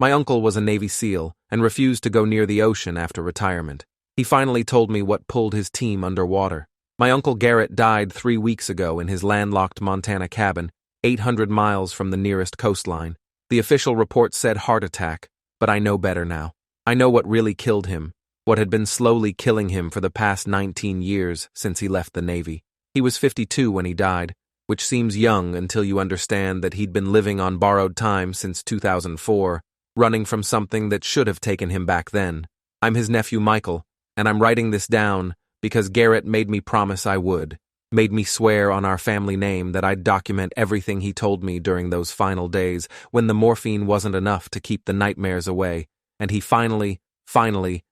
My uncle was a Navy SEAL and refused to go near the ocean after retirement. He finally told me what pulled his team underwater. My Uncle Garrett died 3 weeks ago in his landlocked Montana cabin, 800 miles from the nearest coastline. The official report said heart attack, but I know better now. I know what really killed him, what had been slowly killing him for the past 19 years since he left the Navy. He was 52 when he died, which seems young until you understand that he'd been living on borrowed time since 2004, running from something that should have taken him back then. I'm his nephew Michael, and I'm writing this down because Garrett made me promise I would, made me swear on our family name that I'd document everything he told me during those final days when the morphine wasn't enough to keep the nightmares away, and he finally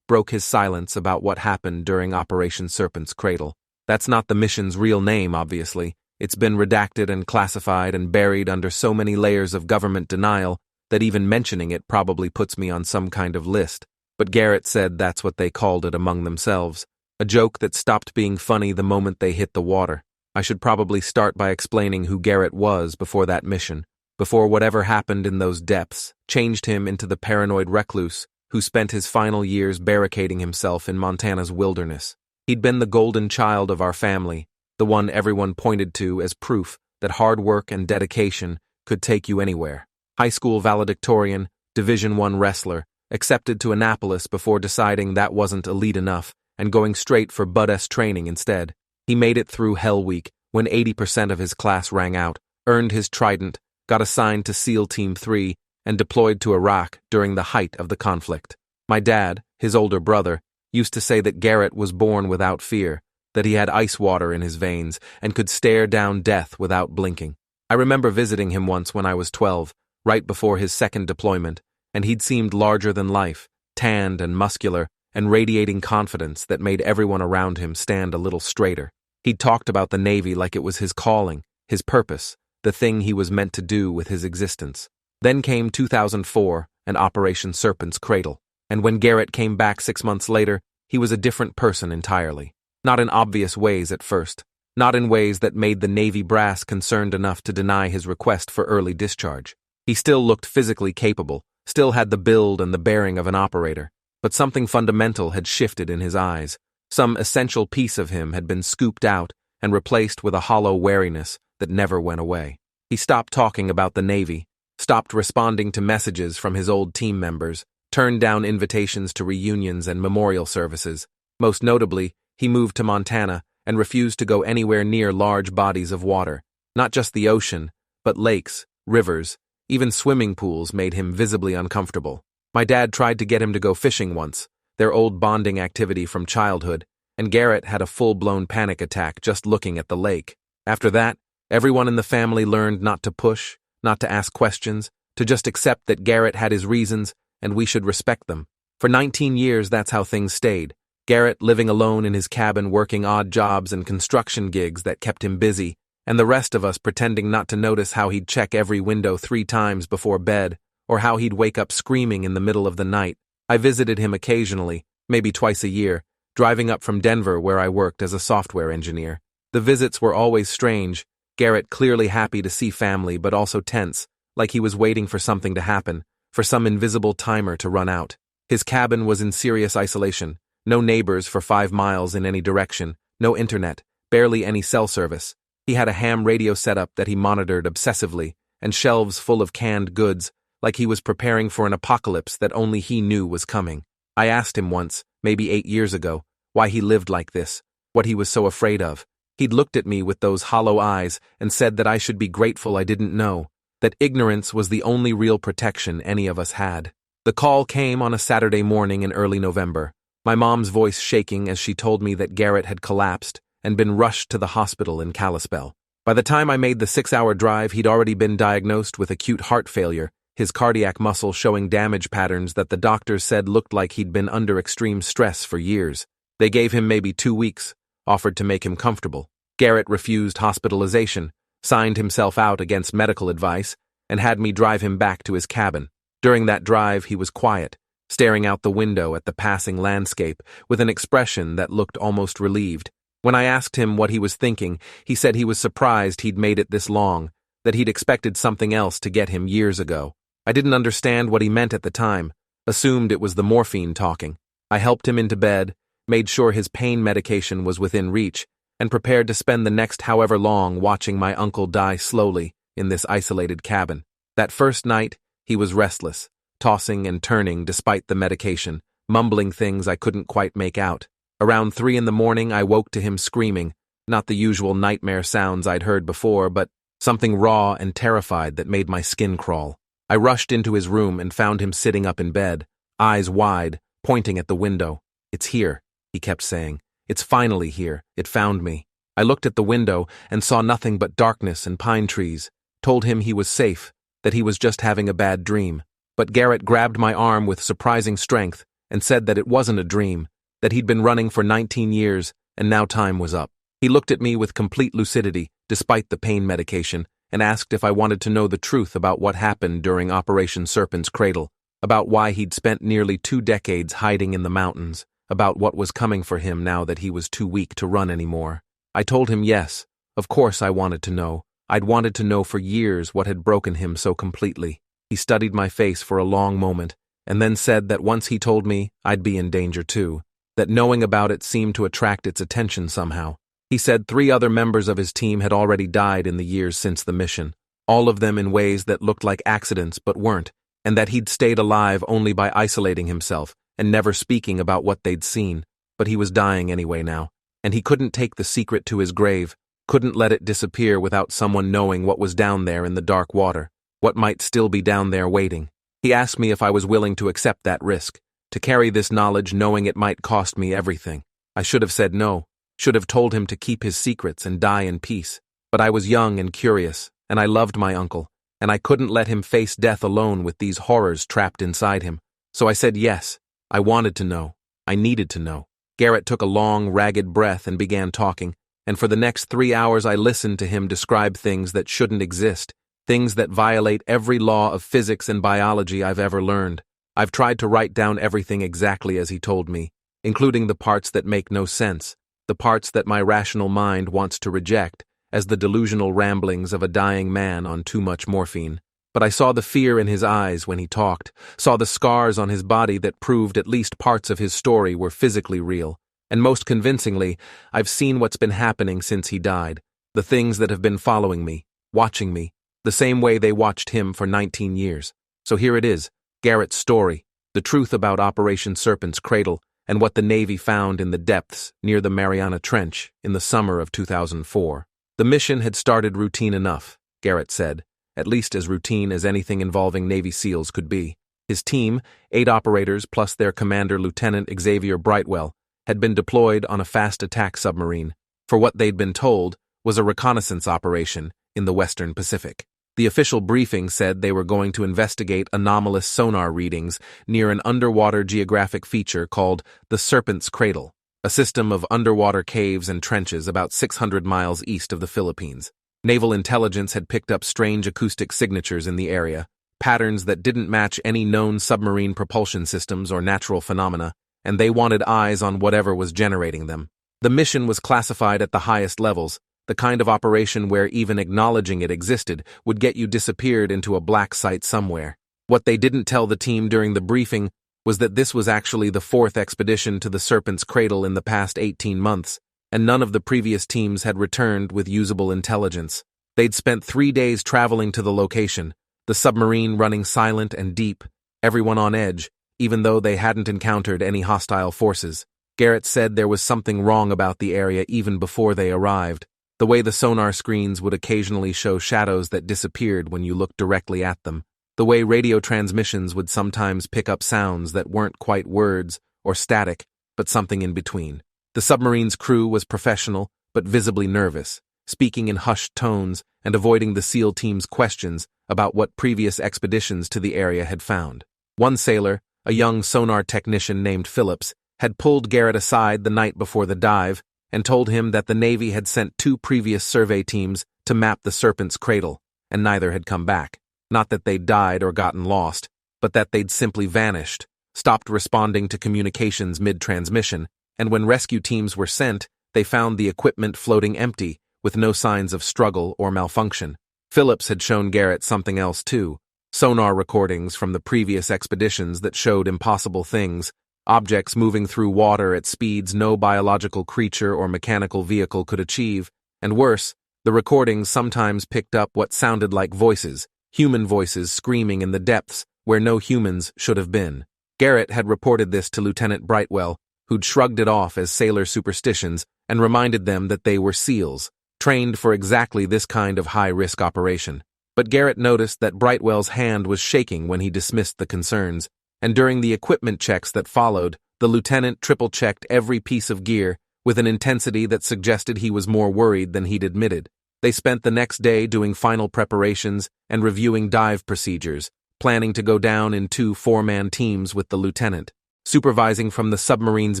broke his silence about what happened during Operation Serpent's Cradle. That's not the mission's real name, obviously. It's been redacted and classified and buried under so many layers of government denial that even mentioning it probably puts me on some kind of list. But Garrett said that's what they called it among themselves, a joke that stopped being funny the moment they hit the water. I should probably start by explaining who Garrett was before that mission, before whatever happened in those depths changed him into the paranoid recluse who spent his final years barricading himself in Montana's wilderness. He'd been the golden child of our family, the one everyone pointed to as proof that hard work and dedication could take you anywhere. High school valedictorian, Division I wrestler, accepted to Annapolis before deciding that wasn't elite enough and going straight for Bud S training instead. He made it through Hell Week when 80% of his class rang out, earned his trident, got assigned to SEAL Team 3, and deployed to Iraq during the height of the conflict. My dad, his older brother, used to say that Garrett was born without fear, that he had ice water in his veins and could stare down death without blinking. I remember visiting him once when I was 12, right before his second deployment, and he'd seemed larger than life, tanned and muscular, and radiating confidence that made everyone around him stand a little straighter. He'd talked about the Navy like it was his calling, his purpose, the thing he was meant to do with his existence. Then came 2004 and Operation Serpent's Cradle, and when Garrett came back 6 months later, he was a different person entirely. Not in obvious ways at first, not in ways that made the Navy brass concerned enough to deny his request for early discharge. He still looked physically capable, still had the build and the bearing of an operator, but something fundamental had shifted in his eyes. Some essential piece of him had been scooped out and replaced with a hollow wariness that never went away. He stopped talking about the Navy, stopped responding to messages from his old team members, turned down invitations to reunions and memorial services. Most notably, he moved to Montana and refused to go anywhere near large bodies of water. Not just the ocean, but lakes, rivers, even swimming pools made him visibly uncomfortable. My dad tried to get him to go fishing once, their old bonding activity from childhood, and Garrett had a full-blown panic attack just looking at the lake. After that, everyone in the family learned not to push, not to ask questions, to just accept that Garrett had his reasons and we should respect them. For 19 years, that's how things stayed. Garrett living alone in his cabin working odd jobs and construction gigs that kept him busy, and the rest of us pretending not to notice how he'd check every window 3 times before bed, or how he'd wake up screaming in the middle of the night. I visited him occasionally, maybe twice a year, driving up from Denver where I worked as a software engineer. The visits were always strange, Garrett clearly happy to see family but also tense, like he was waiting for something to happen, for some invisible timer to run out. His cabin was in serious isolation, no neighbors for 5 miles in any direction, no internet, barely any cell service. He had a ham radio setup that he monitored obsessively, and shelves full of canned goods, like he was preparing for an apocalypse that only he knew was coming. I asked him once, maybe 8 years ago, why he lived like this, what he was so afraid of. He'd looked at me with those hollow eyes and said that I should be grateful I didn't know, that ignorance was the only real protection any of us had. The call came on a Saturday morning in early November, my mom's voice shaking as she told me that Garrett had collapsed and been rushed to the hospital in Kalispell. By the time I made the 6-hour drive, he'd already been diagnosed with acute heart failure, his cardiac muscle showing damage patterns that the doctors said looked like he'd been under extreme stress for years. They gave him maybe 2 weeks, offered to make him comfortable. Garrett refused hospitalization, signed himself out against medical advice, and had me drive him back to his cabin. During that drive, he was quiet, staring out the window at the passing landscape with an expression that looked almost relieved. When I asked him what he was thinking, he said he was surprised he'd made it this long, that he'd expected something else to get him years ago. I didn't understand what he meant at the time, assumed it was the morphine talking. I helped him into bed, made sure his pain medication was within reach, and prepared to spend the next however long watching my uncle die slowly in this isolated cabin. That first night, he was restless, tossing and turning despite the medication, mumbling things I couldn't quite make out. Around 3 a.m, I woke to him screaming, not the usual nightmare sounds I'd heard before, but something raw and terrified that made my skin crawl. I rushed into his room and found him sitting up in bed, eyes wide, pointing at the window. "It's here," he kept saying. "It's finally here. It found me." I looked at the window and saw nothing but darkness and pine trees, told him he was safe, that he was just having a bad dream. But Garrett grabbed my arm with surprising strength and said that it wasn't a dream, that he'd been running for 19 years and now time was up. He looked at me with complete lucidity, despite the pain medication, and asked if I wanted to know the truth about what happened during Operation Serpent's Cradle, about why he'd spent nearly 2 decades hiding in the mountains, about what was coming for him now that he was too weak to run anymore. I told him yes, of course I wanted to know. I'd wanted to know for years what had broken him so completely. He studied my face for a long moment, and then said that once he told me, I'd be in danger too, that knowing about it seemed to attract its attention somehow. He said 3 other members of his team had already died in the years since the mission, all of them in ways that looked like accidents but weren't, and that he'd stayed alive only by isolating himself and never speaking about what they'd seen. But he was dying anyway now, and he couldn't take the secret to his grave, couldn't let it disappear without someone knowing what was down there in the dark water, what might still be down there waiting. He asked me if I was willing to accept that risk, to carry this knowledge knowing it might cost me everything. I should have said no, should have told him to keep his secrets and die in peace. But I was young and curious, and I loved my uncle, and I couldn't let him face death alone with these horrors trapped inside him. So I said yes. I wanted to know. I needed to know. Garrett took a long, ragged breath and began talking, and for the next 3 hours I listened to him describe things that shouldn't exist, things that violate every law of physics and biology I've ever learned. I've tried to write down everything exactly as he told me, including the parts that make no sense, the parts that my rational mind wants to reject as the delusional ramblings of a dying man on too much morphine. But I saw the fear in his eyes when he talked, saw the scars on his body that proved at least parts of his story were physically real, and most convincingly, I've seen what's been happening since he died, the things that have been following me, watching me, the same way they watched him for 19 years. So here it is, Garrett's story, the truth about Operation Serpent's Cradle, and what the Navy found in the depths near the Mariana Trench in the summer of 2004. The mission had started routine enough, Garrett said, at least as routine as anything involving Navy SEALs could be. His team, 8 operators plus their commander Lieutenant Xavier Brightwell, had been deployed on a fast attack submarine for what they'd been told was a reconnaissance operation in the Western Pacific. The official briefing said they were going to investigate anomalous sonar readings near an underwater geographic feature called the Serpent's Cradle, a system of underwater caves and trenches about 600 miles east of the Philippines. Naval intelligence had picked up strange acoustic signatures in the area, patterns that didn't match any known submarine propulsion systems or natural phenomena, and they wanted eyes on whatever was generating them. The mission was classified at the highest levels, the kind of operation where even acknowledging it existed would get you disappeared into a black site somewhere. What they didn't tell the team during the briefing was that this was actually the 4th expedition to the Serpent's Cradle in the past 18 months, and none of the previous teams had returned with usable intelligence. They'd spent 3 days traveling to the location, the submarine running silent and deep, everyone on edge, even though they hadn't encountered any hostile forces. Garrett said there was something wrong about the area even before they arrived. The way the sonar screens would occasionally show shadows that disappeared when you looked directly at them. The way radio transmissions would sometimes pick up sounds that weren't quite words or static, but something in between. The submarine's crew was professional, but visibly nervous, speaking in hushed tones and avoiding the SEAL team's questions about what previous expeditions to the area had found. One sailor, a young sonar technician named Phillips, had pulled Garrett aside the night before the dive and told him that the Navy had sent 2 previous survey teams to map the Serpent's Cradle, and neither had come back. Not that they'd died or gotten lost, but that they'd simply vanished, stopped responding to communications mid-transmission, and when rescue teams were sent, they found the equipment floating empty, with no signs of struggle or malfunction. Phillips had shown Garrett something else too, sonar recordings from the previous expeditions that showed impossible things, objects moving through water at speeds no biological creature or mechanical vehicle could achieve, and worse, the recordings sometimes picked up what sounded like voices, human voices screaming in the depths where no humans should have been. Garrett had reported this to Lieutenant Brightwell, who'd shrugged it off as sailor superstitions and reminded them that they were SEALs, trained for exactly this kind of high-risk operation. But Garrett noticed that Brightwell's hand was shaking when he dismissed the concerns, and during the equipment checks that followed, the lieutenant triple-checked every piece of gear with an intensity that suggested he was more worried than he'd admitted. They spent the next day doing final preparations and reviewing dive procedures, planning to go down in 2 4-man teams with the lieutenant, supervising from the submarine's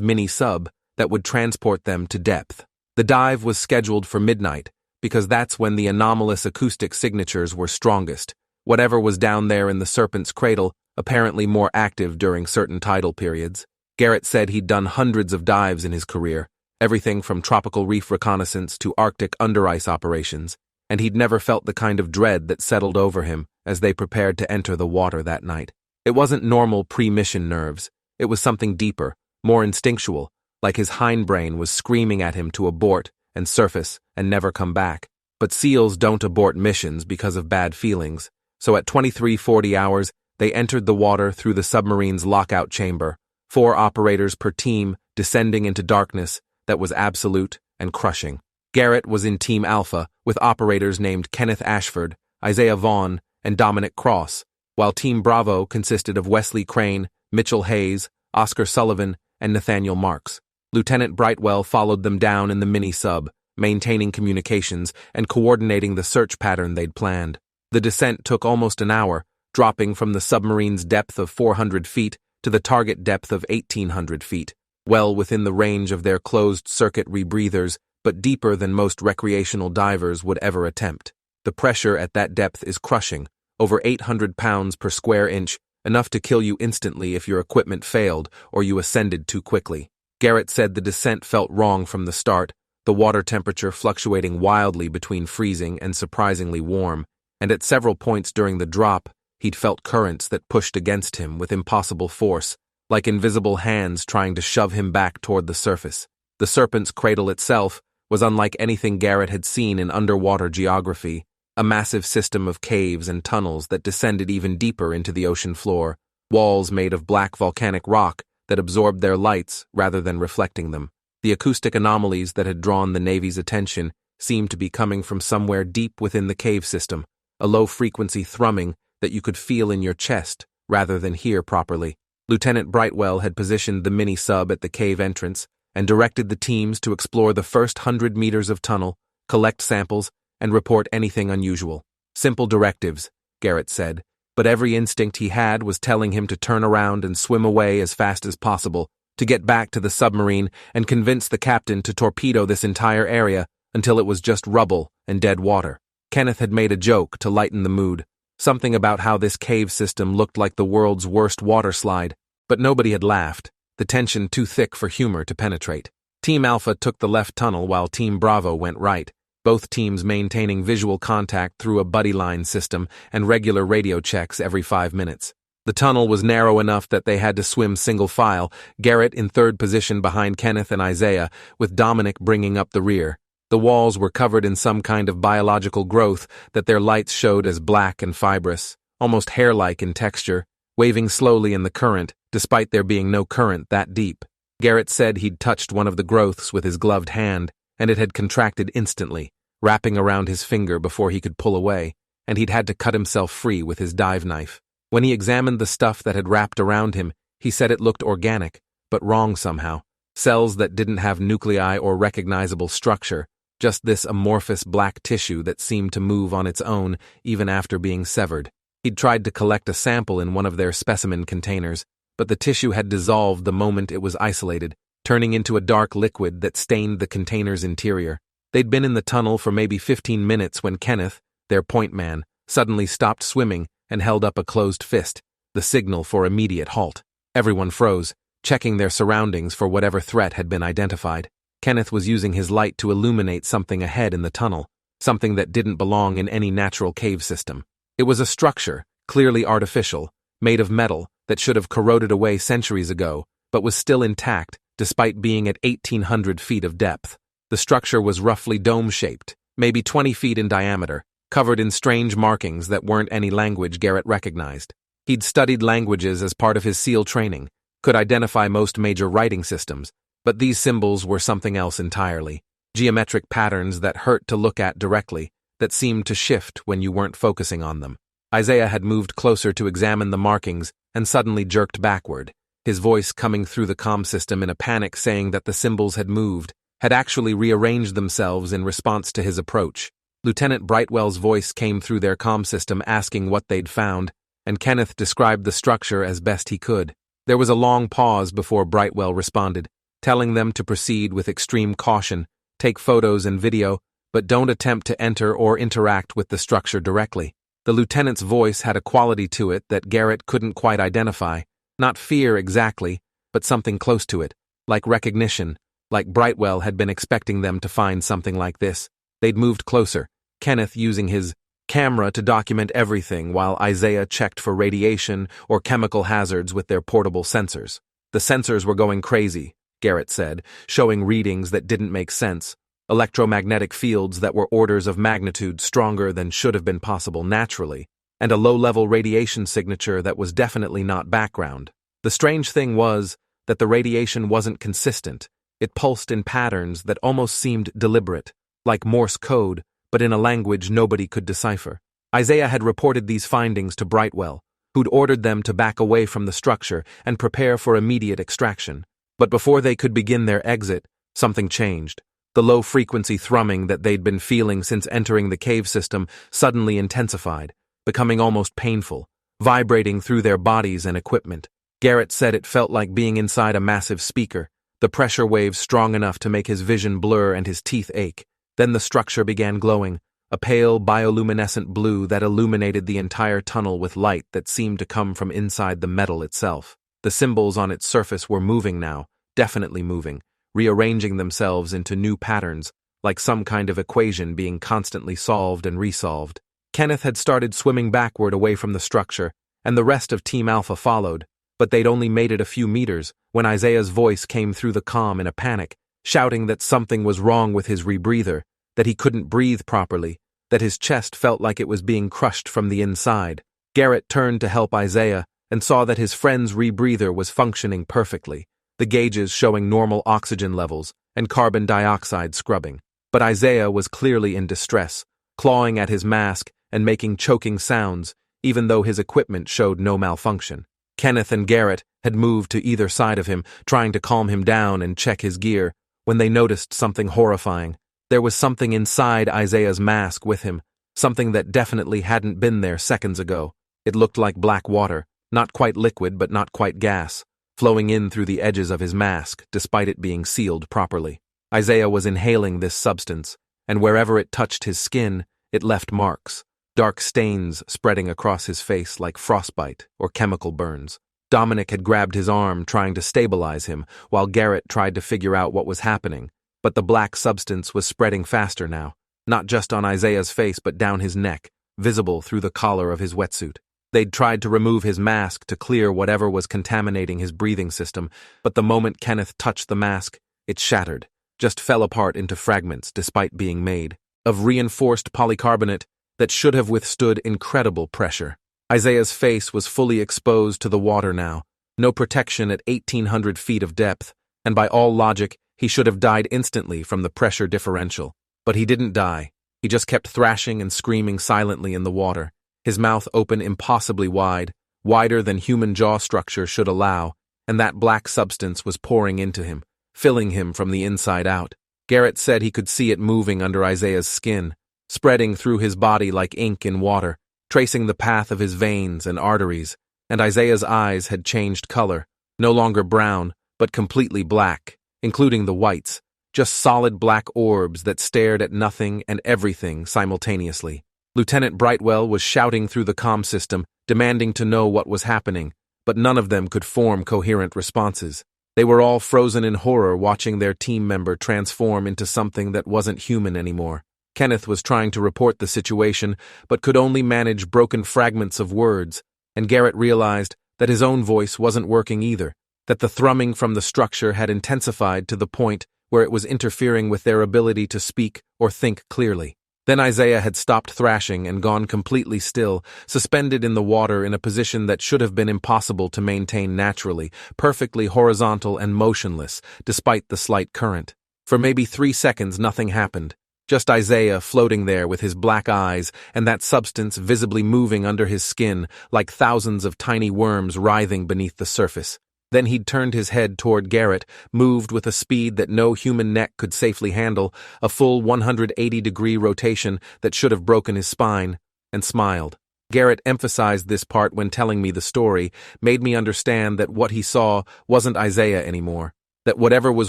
mini-sub that would transport them to depth. The dive was scheduled for midnight, because that's when the anomalous acoustic signatures were strongest, whatever was down there in the Serpent's cradle apparently more active during certain tidal periods. Garrett said he'd done hundreds of dives in his career, everything from tropical reef reconnaissance to Arctic under-ice operations, and he'd never felt the kind of dread that settled over him as they prepared to enter the water that night. It wasn't normal pre-mission nerves. It was something deeper, more instinctual, like his hindbrain was screaming at him to abort and surface and never come back. But SEALs don't abort missions because of bad feelings, so at 23:40 hours, they entered the water through the submarine's lockout chamber, 4 operators per team descending into darkness that was absolute and crushing. Garrett was in Team Alpha with operators named Kenneth Ashford, Isaiah Vaughn, and Dominic Cross, while Team Bravo consisted of Wesley Crane, Mitchell Hayes, Oscar Sullivan, and Nathaniel Marks. Lieutenant Brightwell followed them down in the mini-sub, maintaining communications and coordinating the search pattern they'd planned. The descent took almost an hour, dropping from the submarine's depth of 400 feet to the target depth of 1,800 feet, well within the range of their closed-circuit rebreathers, but deeper than most recreational divers would ever attempt. The pressure at that depth is crushing, over 800 pounds per square inch, enough to kill you instantly if your equipment failed or you ascended too quickly. Garrett said the descent felt wrong from the start, the water temperature fluctuating wildly between freezing and surprisingly warm, and at several points during the drop, he'd felt currents that pushed against him with impossible force, like invisible hands trying to shove him back toward the surface. The Serpent's cradle itself was unlike anything Garrett had seen in underwater geography, a massive system of caves and tunnels that descended even deeper into the ocean floor, walls made of black volcanic rock that absorbed their lights rather than reflecting them. The acoustic anomalies that had drawn the Navy's attention seemed to be coming from somewhere deep within the cave system, a low-frequency thrumming that you could feel in your chest rather than hear properly. Lieutenant Brightwell had positioned the mini-sub at the cave entrance and directed the teams to explore the first 100 meters of tunnel, collect samples, and report anything unusual. Simple directives, Garrett said, but every instinct he had was telling him to turn around and swim away as fast as possible, to get back to the submarine and convince the captain to torpedo this entire area until it was just rubble and dead water. Kenneth had made a joke to lighten the mood, something about how this cave system looked like the world's worst water slide, but nobody had laughed, the tension too thick for humor to penetrate. Team Alpha took the left tunnel while Team Bravo went right, both teams maintaining visual contact through a buddy line system and regular radio checks every 5 minutes. The tunnel was narrow enough that they had to swim single file, Garrett in third position behind Kenneth and Isaiah, with Dominic bringing up the rear. The walls were covered in some kind of biological growth that their lights showed as black and fibrous, almost hair-like in texture, waving slowly in the current, despite there being no current that deep. Garrett said he'd touched one of the growths with his gloved hand, and it had contracted instantly, wrapping around his finger before he could pull away, and he'd had to cut himself free with his dive knife. When he examined the stuff that had wrapped around him, he said it looked organic, but wrong somehow. Cells that didn't have nuclei or recognizable structure, just this amorphous black tissue that seemed to move on its own even after being severed. He'd tried to collect a sample in one of their specimen containers, but the tissue had dissolved the moment it was isolated, turning into a dark liquid that stained the container's interior. They'd been in the tunnel for maybe 15 minutes when Kenneth, their point man, suddenly stopped swimming and held up a closed fist, the signal for immediate halt. Everyone froze, checking their surroundings for whatever threat had been identified. Kenneth was using his light to illuminate something ahead in the tunnel, something that didn't belong in any natural cave system. It was a structure, clearly artificial, made of metal that should have corroded away centuries ago, but was still intact despite being at 1,800 feet of depth. The structure was roughly dome-shaped, maybe 20 feet in diameter, covered in strange markings that weren't any language Garrett recognized. He'd studied languages as part of his SEAL training, could identify most major writing systems, but these symbols were something else entirely. Geometric patterns that hurt to look at directly, that seemed to shift when you weren't focusing on them. Isaiah had moved closer to examine the markings and suddenly jerked backward, his voice coming through the comm system in a panic saying that the symbols had moved, had actually rearranged themselves in response to his approach. Lieutenant Brightwell's voice came through their comm system asking what they'd found, and Kenneth described the structure as best he could. There was a long pause before Brightwell responded, telling them to proceed with extreme caution, take photos and video, but don't attempt to enter or interact with the structure directly. The lieutenant's voice had a quality to it that Garrett couldn't quite identify. Not fear exactly, but something close to it, like recognition, like Brightwell had been expecting them to find something like this. They'd moved closer, Kenneth using his camera to document everything while Isaiah checked for radiation or chemical hazards with their portable sensors. The sensors were going crazy, Garrett said, showing readings that didn't make sense, electromagnetic fields that were orders of magnitude stronger than should have been possible naturally, and a low-level radiation signature that was definitely not background. The strange thing was that the radiation wasn't consistent. It pulsed in patterns that almost seemed deliberate, like Morse code, but in a language nobody could decipher. Isaiah had reported these findings to Brightwell, who'd ordered them to back away from the structure and prepare for immediate extraction. But before they could begin their exit, something changed. The low-frequency thrumming that they'd been feeling since entering the cave system suddenly intensified, becoming almost painful, vibrating through their bodies and equipment. Garrett said it felt like being inside a massive speaker, the pressure waves strong enough to make his vision blur and his teeth ache. Then the structure began glowing, a pale bioluminescent blue that illuminated the entire tunnel with light that seemed to come from inside the metal itself. The symbols on its surface were moving now, definitely moving, rearranging themselves into new patterns, like some kind of equation being constantly solved and resolved. Kenneth had started swimming backward away from the structure, and the rest of Team Alpha followed, but they'd only made it a few meters when Isaiah's voice came through the comm in a panic, shouting that something was wrong with his rebreather, that he couldn't breathe properly, that his chest felt like it was being crushed from the inside. Garrett turned to help Isaiah and saw that his friend's rebreather was functioning perfectly, the gauges showing normal oxygen levels and carbon dioxide scrubbing. But Isaiah was clearly in distress, clawing at his mask and making choking sounds, even though his equipment showed no malfunction. Kenneth and Garrett had moved to either side of him, trying to calm him down and check his gear, when they noticed something horrifying. There was something inside Isaiah's mask with him, something that definitely hadn't been there seconds ago. It looked like black water, not quite liquid but not quite gas, flowing in through the edges of his mask despite it being sealed properly. Isaiah was inhaling this substance, and wherever it touched his skin, it left marks, dark stains spreading across his face like frostbite or chemical burns. Dominic had grabbed his arm, trying to stabilize him, while Garrett tried to figure out what was happening. But the black substance was spreading faster now, not just on Isaiah's face but down his neck, visible through the collar of his wetsuit. They'd tried to remove his mask to clear whatever was contaminating his breathing system, but the moment Kenneth touched the mask, it shattered, just fell apart into fragments despite being made of reinforced polycarbonate that should have withstood incredible pressure. Isaiah's face was fully exposed to the water now, no protection at 1,800 feet of depth, and by all logic, he should have died instantly from the pressure differential. But he didn't die. He just kept thrashing and screaming silently in the water, his mouth open impossibly wide, wider than human jaw structure should allow, and that black substance was pouring into him, filling him from the inside out. Garrett said he could see it moving under Isaiah's skin, spreading through his body like ink in water, tracing the path of his veins and arteries, and Isaiah's eyes had changed color, no longer brown, but completely black, including the whites, just solid black orbs that stared at nothing and everything simultaneously. Lieutenant Brightwell was shouting through the comm system, demanding to know what was happening, but none of them could form coherent responses. They were all frozen in horror watching their team member transform into something that wasn't human anymore. Kenneth was trying to report the situation, but could only manage broken fragments of words, and Garrett realized that his own voice wasn't working either, that the thrumming from the structure had intensified to the point where it was interfering with their ability to speak or think clearly. Then Isaiah had stopped thrashing and gone completely still, suspended in the water in a position that should have been impossible to maintain naturally, perfectly horizontal and motionless, despite the slight current. For maybe 3 seconds nothing happened. Just Isaiah floating there with his black eyes and that substance visibly moving under his skin like thousands of tiny worms writhing beneath the surface. Then he'd turned his head toward Garrett, moved with a speed that no human neck could safely handle, a full 180-degree rotation that should have broken his spine, and smiled. Garrett emphasized this part when telling me the story, made me understand that what he saw wasn't Isaiah anymore, that whatever was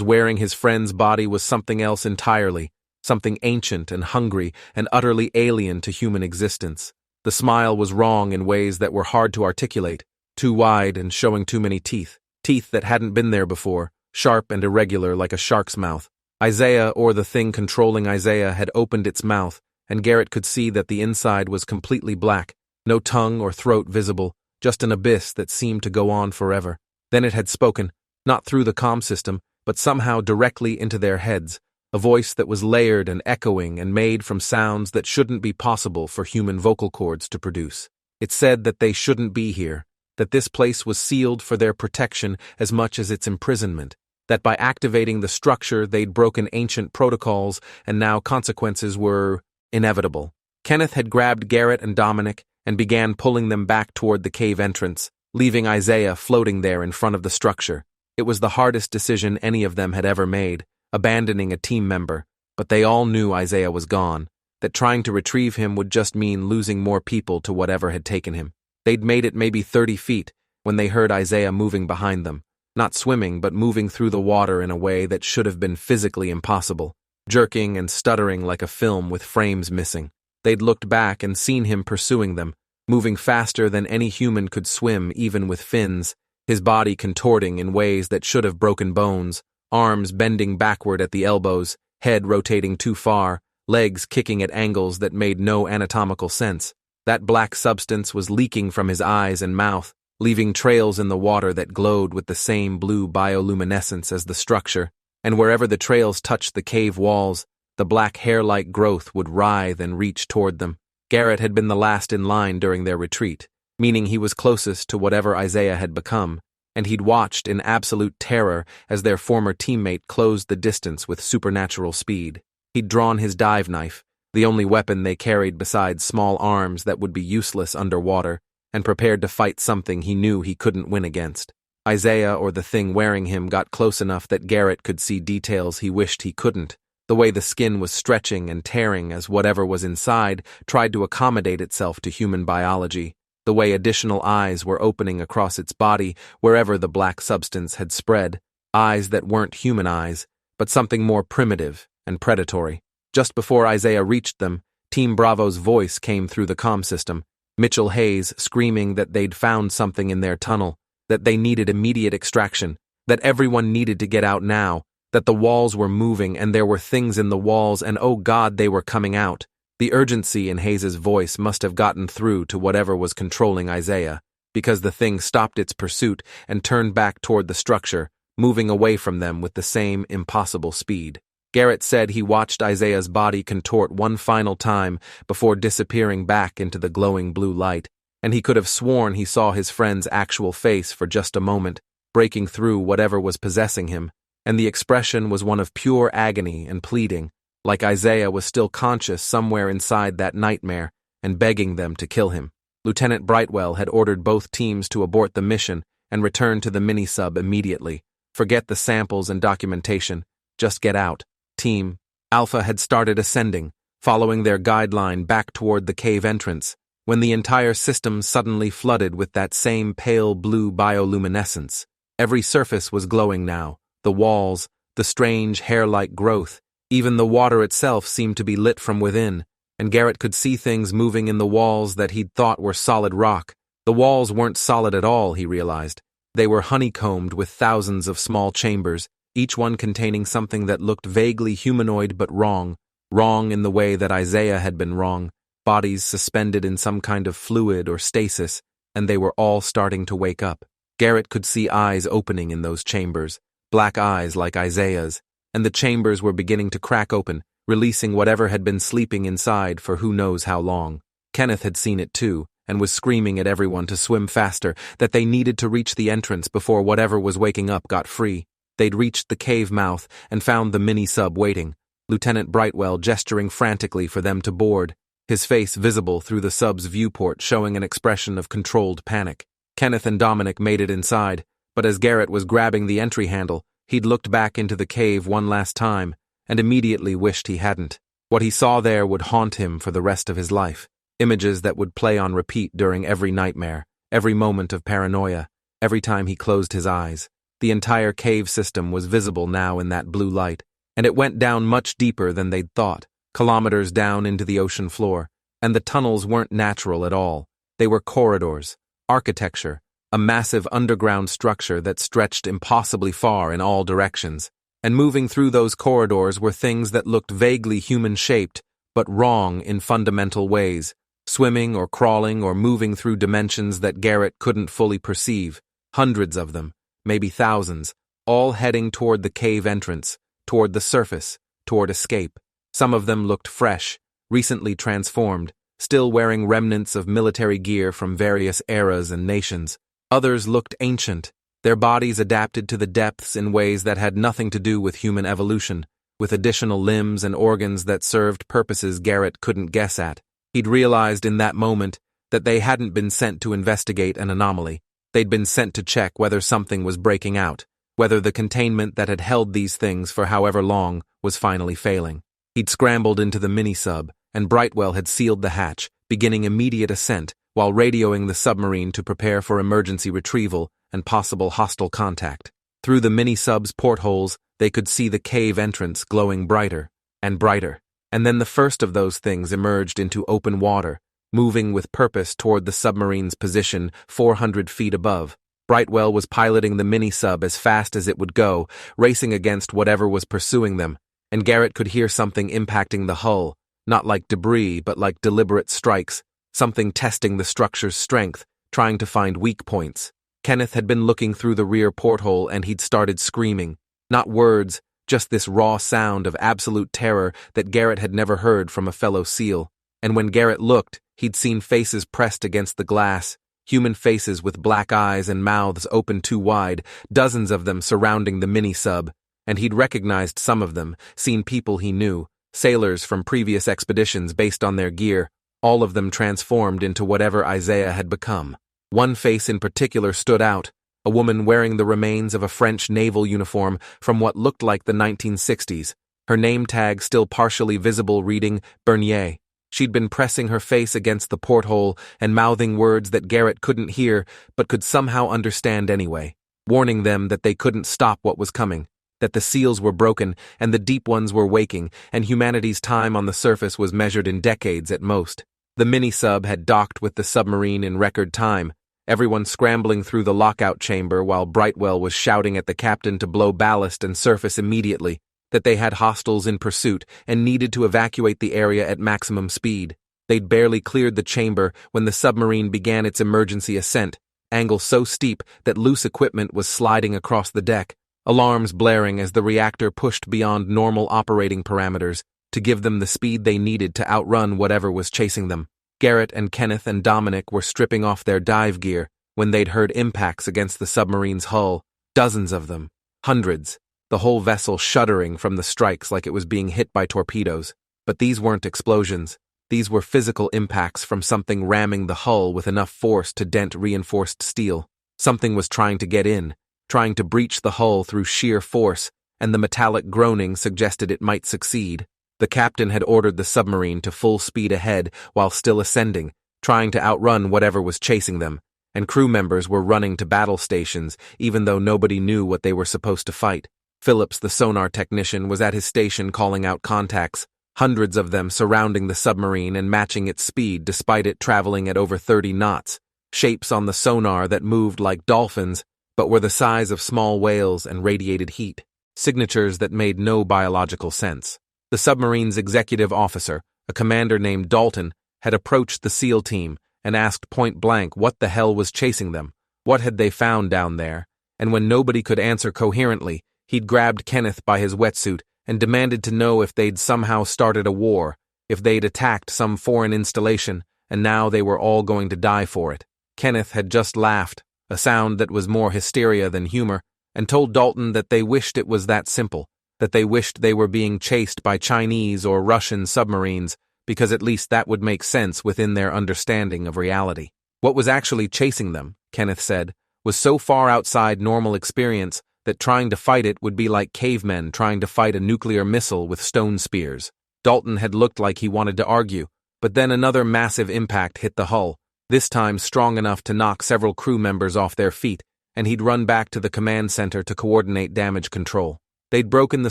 wearing his friend's body was something else entirely, something ancient and hungry and utterly alien to human existence. The smile was wrong in ways that were hard to articulate, too wide and showing too many teeth. Teeth that hadn't been there before, sharp and irregular like a shark's mouth. Isaiah, or the thing controlling Isaiah, had opened its mouth, and Garrett could see that the inside was completely black, no tongue or throat visible, just an abyss that seemed to go on forever. Then it had spoken, not through the comm system, but somehow directly into their heads, a voice that was layered and echoing and made from sounds that shouldn't be possible for human vocal cords to produce. It said that they shouldn't be here, that this place was sealed for their protection as much as its imprisonment, that by activating the structure they'd broken ancient protocols and now consequences were inevitable. Kenneth had grabbed Garrett and Dominic and began pulling them back toward the cave entrance, leaving Isaiah floating there in front of the structure. It was the hardest decision any of them had ever made, abandoning a team member, but they all knew Isaiah was gone, that trying to retrieve him would just mean losing more people to whatever had taken him. They'd made it maybe 30 feet when they heard Isaiah moving behind them, not swimming but moving through the water in a way that should have been physically impossible, jerking and stuttering like a film with frames missing. They'd looked back and seen him pursuing them, moving faster than any human could swim even with fins, his body contorting in ways that should have broken bones, arms bending backward at the elbows, head rotating too far, legs kicking at angles that made no anatomical sense. That black substance was leaking from his eyes and mouth, leaving trails in the water that glowed with the same blue bioluminescence as the structure, and wherever the trails touched the cave walls, the black hair-like growth would writhe and reach toward them. Garrett had been the last in line during their retreat, meaning he was closest to whatever Isaiah had become, and he'd watched in absolute terror as their former teammate closed the distance with supernatural speed. He'd drawn his dive knife, the only weapon they carried besides small arms that would be useless underwater, and prepared to fight something he knew he couldn't win against. Isaiah, or the thing wearing him, got close enough that Garrett could see details he wished he couldn't, the way the skin was stretching and tearing as whatever was inside tried to accommodate itself to human biology, the way additional eyes were opening across its body wherever the black substance had spread, eyes that weren't human eyes, but something more primitive and predatory. Just before Isaiah reached them, Team Bravo's voice came through the comm system, Mitchell Hayes screaming that they'd found something in their tunnel, that they needed immediate extraction, that everyone needed to get out now, that the walls were moving and there were things in the walls and oh God, they were coming out. The urgency in Hayes' voice must have gotten through to whatever was controlling Isaiah, because the thing stopped its pursuit and turned back toward the structure, moving away from them with the same impossible speed. Garrett said he watched Isaiah's body contort one final time before disappearing back into the glowing blue light, and he could have sworn he saw his friend's actual face for just a moment, breaking through whatever was possessing him, and the expression was one of pure agony and pleading, like Isaiah was still conscious somewhere inside that nightmare and begging them to kill him. Lieutenant Brightwell had ordered both teams to abort the mission and return to the mini-sub immediately. Forget the samples and documentation, just get out. Team Alpha had started ascending, following their guideline back toward the cave entrance, when the entire system suddenly flooded with that same pale blue bioluminescence. Every surface was glowing now, the walls, the strange hair-like growth, even the water itself seemed to be lit from within, and Garrett could see things moving in the walls that he'd thought were solid rock. The walls weren't solid at all, he realized. They were honeycombed with thousands of small chambers, each one containing something that looked vaguely humanoid but wrong, Wrong in the way that Isaiah had been wrong, bodies suspended in some kind of fluid or stasis, and they were all starting to wake up. Garrett could see eyes opening in those chambers, black eyes like Isaiah's, and the chambers were beginning to crack open, releasing whatever had been sleeping inside for who knows how long. Kenneth had seen it too, and was screaming at everyone to swim faster, that they needed to reach the entrance before whatever was waking up got free. They'd reached the cave mouth and found the mini-sub waiting, Lieutenant Brightwell gesturing frantically for them to board, his face visible through the sub's viewport showing an expression of controlled panic. Kenneth and Dominic made it inside, but as Garrett was grabbing the entry handle, he'd looked back into the cave one last time and immediately wished he hadn't. What he saw there would haunt him for the rest of his life. Images that would play on repeat during every nightmare, every moment of paranoia, every time he closed his eyes. The entire cave system was visible now in that blue light, and it went down much deeper than they'd thought, kilometers down into the ocean floor, and the tunnels weren't natural at all. They were corridors, architecture, a massive underground structure that stretched impossibly far in all directions. And moving through those corridors were things that looked vaguely human-shaped, but wrong in fundamental ways, swimming or crawling or moving through dimensions that Garrett couldn't fully perceive. Hundreds of them, maybe thousands, all heading toward the cave entrance, toward the surface, toward escape. Some of them looked fresh, recently transformed, still wearing remnants of military gear from various eras and nations. Others looked ancient, their bodies adapted to the depths in ways that had nothing to do with human evolution, with additional limbs and organs that served purposes Garrett couldn't guess at. He'd realized in that moment that they hadn't been sent to investigate an anomaly. They'd been sent to check whether something was breaking out, whether the containment that had held these things for however long was finally failing. He'd scrambled into the mini-sub, and Brightwell had sealed the hatch, beginning immediate ascent, while radioing the submarine to prepare for emergency retrieval and possible hostile contact. Through the mini-sub's portholes, they could see the cave entrance glowing brighter and brighter. And then the first of those things emerged into open water, moving with purpose toward the submarine's position 400 feet above. Brightwell was piloting the mini-sub as fast as it would go, racing against whatever was pursuing them, and Garrett could hear something impacting the hull, not like debris but like deliberate strikes, something testing the structure's strength, trying to find weak points. Kenneth had been looking through the rear porthole and he'd started screaming. Not words, just this raw sound of absolute terror that Garrett had never heard from a fellow SEAL. And when Garrett looked, he'd seen faces pressed against the glass, human faces with black eyes and mouths open too wide, dozens of them surrounding the mini-sub. And he'd recognized some of them, seen people he knew, sailors from previous expeditions based on their gear, all of them transformed into whatever Isaiah had become. One face in particular stood out, a woman wearing the remains of a French naval uniform from what looked like the 1960s, her name tag still partially visible reading Bernier. She'd been pressing her face against the porthole and mouthing words that Garrett couldn't hear but could somehow understand anyway, warning them that they couldn't stop what was coming, that the seals were broken and the deep ones were waking, and humanity's time on the surface was measured in decades at most. The mini-sub had docked with the submarine in record time, everyone scrambling through the lockout chamber while Brightwell was shouting at the captain to blow ballast and surface immediately, that they had hostiles in pursuit and needed to evacuate the area at maximum speed. They'd barely cleared the chamber when the submarine began its emergency ascent, angle so steep that loose equipment was sliding across the deck, alarms blaring as the reactor pushed beyond normal operating parameters to give them the speed they needed to outrun whatever was chasing them. Garrett and Kenneth and Dominic were stripping off their dive gear when they'd heard impacts against the submarine's hull, dozens of them, hundreds, the whole vessel shuddering from the strikes like it was being hit by torpedoes. But these weren't explosions. These were physical impacts from something ramming the hull with enough force to dent reinforced steel. Something was trying to get in, trying to breach the hull through sheer force, and the metallic groaning suggested it might succeed. The captain had ordered the submarine to full speed ahead while still ascending, trying to outrun whatever was chasing them, and crew members were running to battle stations even though nobody knew what they were supposed to fight. Phillips, the sonar technician, was at his station calling out contacts, hundreds of them surrounding the submarine and matching its speed despite it traveling at over 30 knots, shapes on the sonar that moved like dolphins but were the size of small whales and radiated heat, signatures that made no biological sense. The submarine's executive officer, a commander named Dalton, had approached the SEAL team and asked point-blank what the hell was chasing them, what had they found down there, and when nobody could answer coherently, he'd grabbed Kenneth by his wetsuit and demanded to know if they'd somehow started a war, if they'd attacked some foreign installation, and now they were all going to die for it. Kenneth had just laughed, a sound that was more hysteria than humor, and told Dalton that they wished it was that simple, that they wished they were being chased by Chinese or Russian submarines, because at least that would make sense within their understanding of reality. What was actually chasing them, Kenneth said, was so far outside normal experience that trying to fight it would be like cavemen trying to fight a nuclear missile with stone spears. Dalton had looked like he wanted to argue, but then another massive impact hit the hull, this time strong enough to knock several crew members off their feet, and he'd run back to the command center to coordinate damage control. They'd broken the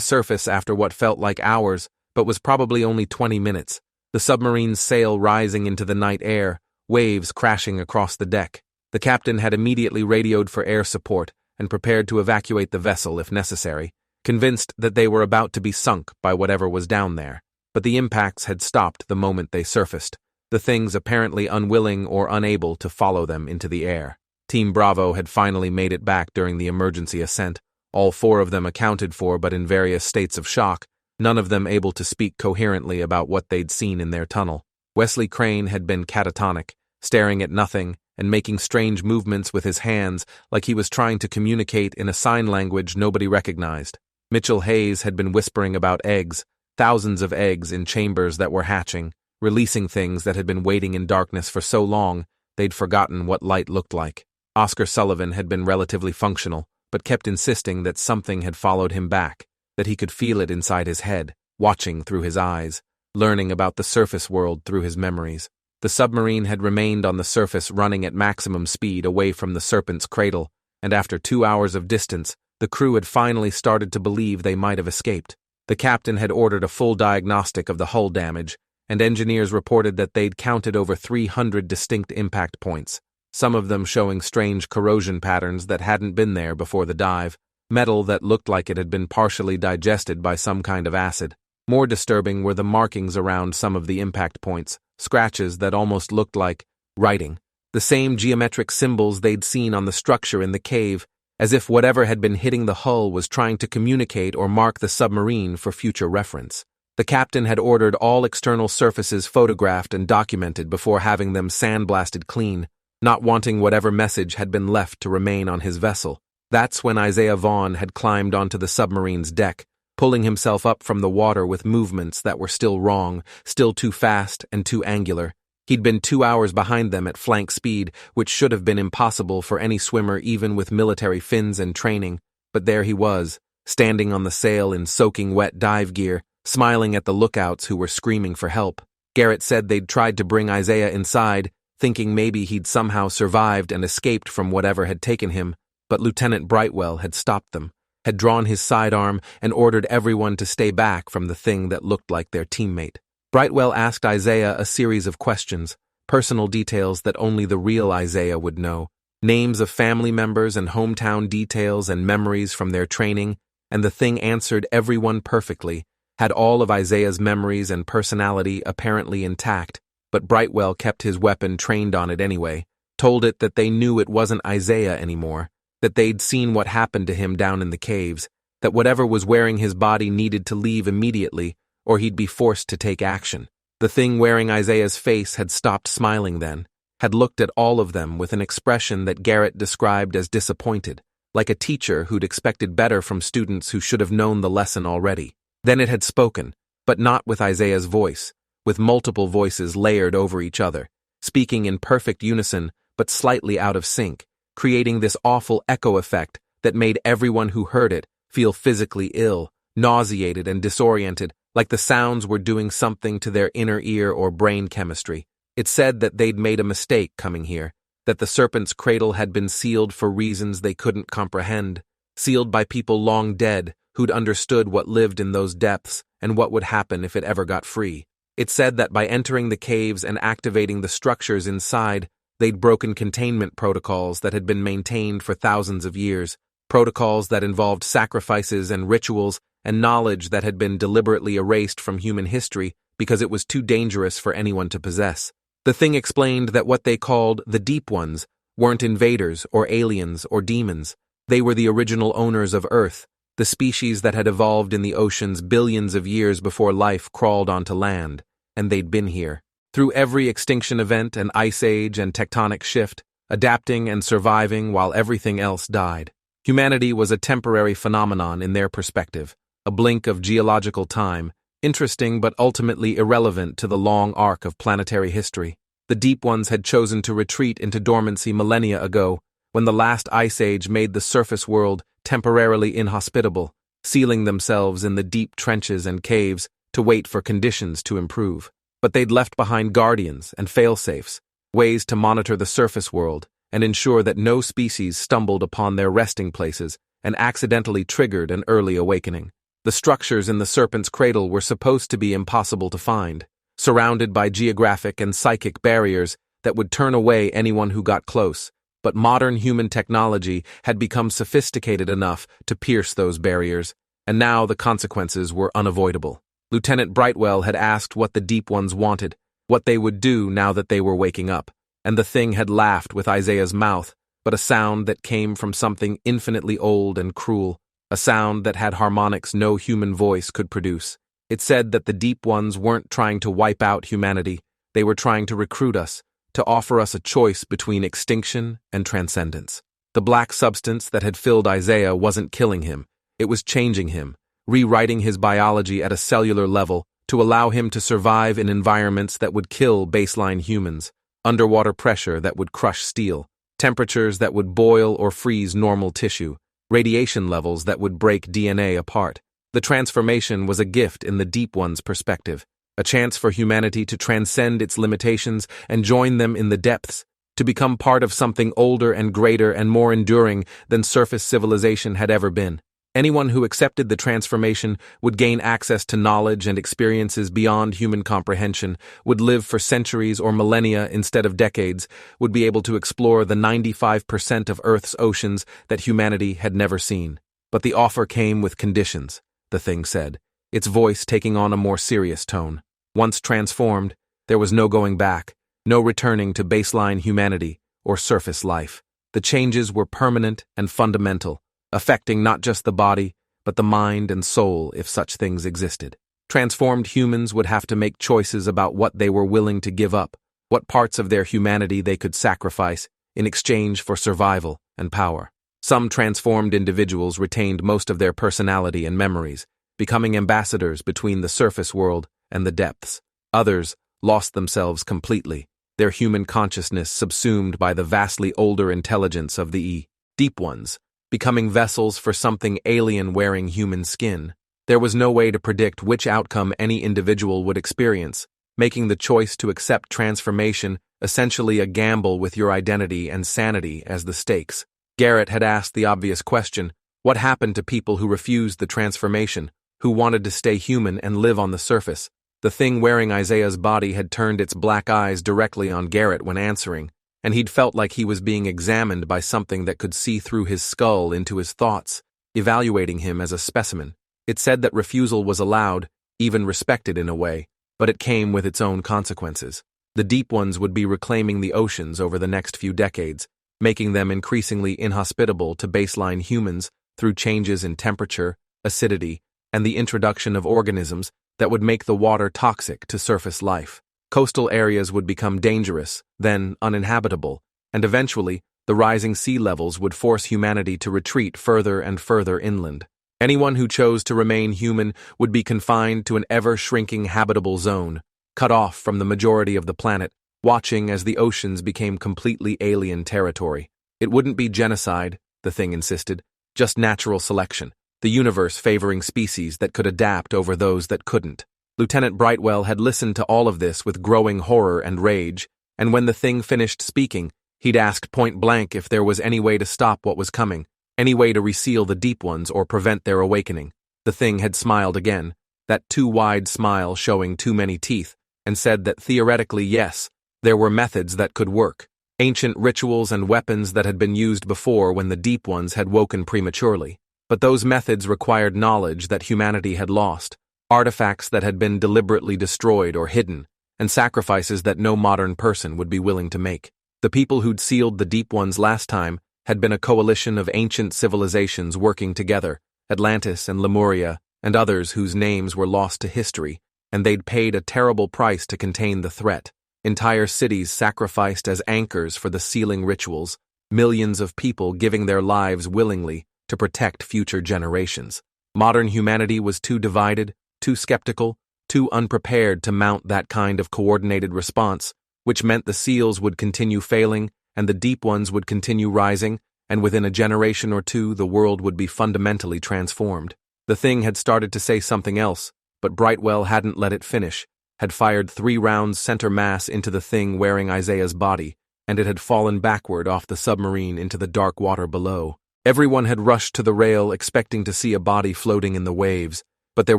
surface after what felt like hours, but was probably only 20 minutes. The submarine's sail rising into the night air, waves crashing across the deck. The captain had immediately radioed for air support and prepared to evacuate the vessel if necessary, convinced that they were about to be sunk by whatever was down there. But the impacts had stopped the moment they surfaced, the things apparently unwilling or unable to follow them into the air. Team Bravo had finally made it back during the emergency ascent, all 4 of them accounted for but in various states of shock, none of them able to speak coherently about what they'd seen in their tunnel. Wesley Crane had been catatonic, staring at nothing and making strange movements with his hands like he was trying to communicate in a sign language nobody recognized. Mitchell Hayes had been whispering about eggs, thousands of eggs in chambers that were hatching, releasing things that had been waiting in darkness for so long they'd forgotten what light looked like. Oscar Sullivan had been relatively functional, but kept insisting that something had followed him back, that he could feel it inside his head, watching through his eyes, learning about the surface world through his memories. The submarine had remained on the surface running at maximum speed away from the Serpent's cradle, and after 2 hours of distance, the crew had finally started to believe they might have escaped. The captain had ordered a full diagnostic of the hull damage, and engineers reported that they'd counted over 300 distinct impact points, some of them showing strange corrosion patterns that hadn't been there before the dive, metal that looked like it had been partially digested by some kind of acid. More disturbing were the markings around some of the impact points, scratches that almost looked like writing, the same geometric symbols they'd seen on the structure in the cave, as if whatever had been hitting the hull was trying to communicate or mark the submarine for future reference. The captain had ordered all external surfaces photographed and documented before having them sandblasted clean, not wanting whatever message had been left to remain on his vessel. That's when Isaiah Vaughn had climbed onto the submarine's deck, pulling himself up from the water with movements that were still wrong, still too fast and too angular. He'd been 2 hours behind them at flank speed, which should have been impossible for any swimmer even with military fins and training, but there he was, standing on the sail in soaking wet dive gear, smiling at the lookouts who were screaming for help. Garrett said they'd tried to bring Isaiah inside, thinking maybe he'd somehow survived and escaped from whatever had taken him, but Lieutenant Brightwell had stopped them, had drawn his sidearm and ordered everyone to stay back from the thing that looked like their teammate. Brightwell asked Isaiah a series of questions, personal details that only the real Isaiah would know, names of family members and hometown details and memories from their training, and the thing answered everyone perfectly, had all of Isaiah's memories and personality apparently intact, but Brightwell kept his weapon trained on it anyway, told it that they knew it wasn't Isaiah anymore, that they'd seen what happened to him down in the caves, that whatever was wearing his body needed to leave immediately, or he'd be forced to take action. The thing wearing Isaiah's face had stopped smiling then, had looked at all of them with an expression that Garrett described as disappointed, like a teacher who'd expected better from students who should have known the lesson already. Then it had spoken, but not with Isaiah's voice, with multiple voices layered over each other, speaking in perfect unison but slightly out of sync, creating this awful echo effect that made everyone who heard it feel physically ill, nauseated and disoriented, like the sounds were doing something to their inner ear or brain chemistry. It said that they'd made a mistake coming here, that the Serpent's cradle had been sealed for reasons they couldn't comprehend, sealed by people long dead who'd understood what lived in those depths and what would happen if it ever got free. It said that by entering the caves and activating the structures inside, they'd broken containment protocols that had been maintained for thousands of years, protocols that involved sacrifices and rituals and knowledge that had been deliberately erased from human history because it was too dangerous for anyone to possess. The thing explained that what they called the Deep Ones weren't invaders or aliens or demons. They were the original owners of Earth, the species that had evolved in the oceans billions of years before life crawled onto land, and they'd been here. Through every extinction event and ice age and tectonic shift, adapting and surviving while everything else died. Humanity was a temporary phenomenon in their perspective, a blink of geological time, interesting but ultimately irrelevant to the long arc of planetary history. The Deep Ones had chosen to retreat into dormancy millennia ago, when the last ice age made the surface world temporarily inhospitable, sealing themselves in the deep trenches and caves to wait for conditions to improve. But they'd left behind guardians and fail-safes, ways to monitor the surface world and ensure that no species stumbled upon their resting places and accidentally triggered an early awakening. The structures in the serpent's cradle were supposed to be impossible to find, surrounded by geographic and psychic barriers that would turn away anyone who got close, but modern human technology had become sophisticated enough to pierce those barriers, and now the consequences were unavoidable. Lieutenant Brightwell had asked what the Deep Ones wanted, what they would do now that they were waking up, and the thing had laughed with Isaiah's mouth, but a sound that came from something infinitely old and cruel, a sound that had harmonics no human voice could produce. It said that the Deep Ones weren't trying to wipe out humanity, they were trying to recruit us, to offer us a choice between extinction and transcendence. The black substance that had filled Isaiah wasn't killing him, it was changing him, rewriting his biology at a cellular level to allow him to survive in environments that would kill baseline humans, underwater pressure that would crush steel, temperatures that would boil or freeze normal tissue, radiation levels that would break DNA apart. The transformation was a gift in the Deep One's perspective, a chance for humanity to transcend its limitations and join them in the depths, to become part of something older and greater and more enduring than surface civilization had ever been. Anyone who accepted the transformation would gain access to knowledge and experiences beyond human comprehension, would live for centuries or millennia instead of decades, would be able to explore the 95% of Earth's oceans that humanity had never seen. But the offer came with conditions, the thing said, its voice taking on a more serious tone. Once transformed, there was no going back, no returning to baseline humanity or surface life. The changes were permanent and fundamental, affecting not just the body, but the mind and soul if such things existed. Transformed humans would have to make choices about what they were willing to give up, what parts of their humanity they could sacrifice in exchange for survival and power. Some transformed individuals retained most of their personality and memories, becoming ambassadors between the surface world and the depths. Others lost themselves completely, their human consciousness subsumed by the vastly older intelligence of the Deep Ones, becoming vessels for something alien wearing human skin. There was no way to predict which outcome any individual would experience, making the choice to accept transformation essentially a gamble with your identity and sanity as the stakes. Garrett had asked the obvious question, what happened to people who refused the transformation, who wanted to stay human and live on the surface? The thing wearing Isaiah's body had turned its black eyes directly on Garrett when answering, and he'd felt like he was being examined by something that could see through his skull into his thoughts, evaluating him as a specimen. It said that refusal was allowed, even respected in a way, but it came with its own consequences. The Deep Ones would be reclaiming the oceans over the next few decades, making them increasingly inhospitable to baseline humans through changes in temperature, acidity, and the introduction of organisms that would make the water toxic to surface life. Coastal areas would become dangerous, then uninhabitable, and eventually the rising sea levels would force humanity to retreat further and further inland. Anyone who chose to remain human would be confined to an ever-shrinking habitable zone, cut off from the majority of the planet, watching as the oceans became completely alien territory. It wouldn't be genocide, the thing insisted, just natural selection, the universe favoring species that could adapt over those that couldn't. Lieutenant Brightwell had listened to all of this with growing horror and rage, and when the thing finished speaking, he'd asked point-blank if there was any way to stop what was coming, any way to reseal the Deep Ones or prevent their awakening. The thing had smiled again, that too wide smile showing too many teeth, and said that theoretically yes, there were methods that could work, ancient rituals and weapons that had been used before when the Deep Ones had woken prematurely. But those methods required knowledge that humanity had lost, artifacts that had been deliberately destroyed or hidden, and sacrifices that no modern person would be willing to make. The people who'd sealed the Deep Ones last time had been a coalition of ancient civilizations working together, Atlantis and Lemuria, and others whose names were lost to history, and they'd paid a terrible price to contain the threat. Entire cities sacrificed as anchors for the sealing rituals, millions of people giving their lives willingly to protect future generations. Modern humanity was too divided, too skeptical, too unprepared to mount that kind of coordinated response, which meant the seals would continue failing and the Deep Ones would continue rising, and within a generation or two the world would be fundamentally transformed. The thing had started to say something else, but Brightwell hadn't let it finish, had fired 3 rounds center mass into the thing wearing Isaiah's body, and it had fallen backward off the submarine into the dark water below. Everyone had rushed to the rail expecting to see a body floating in the waves, but there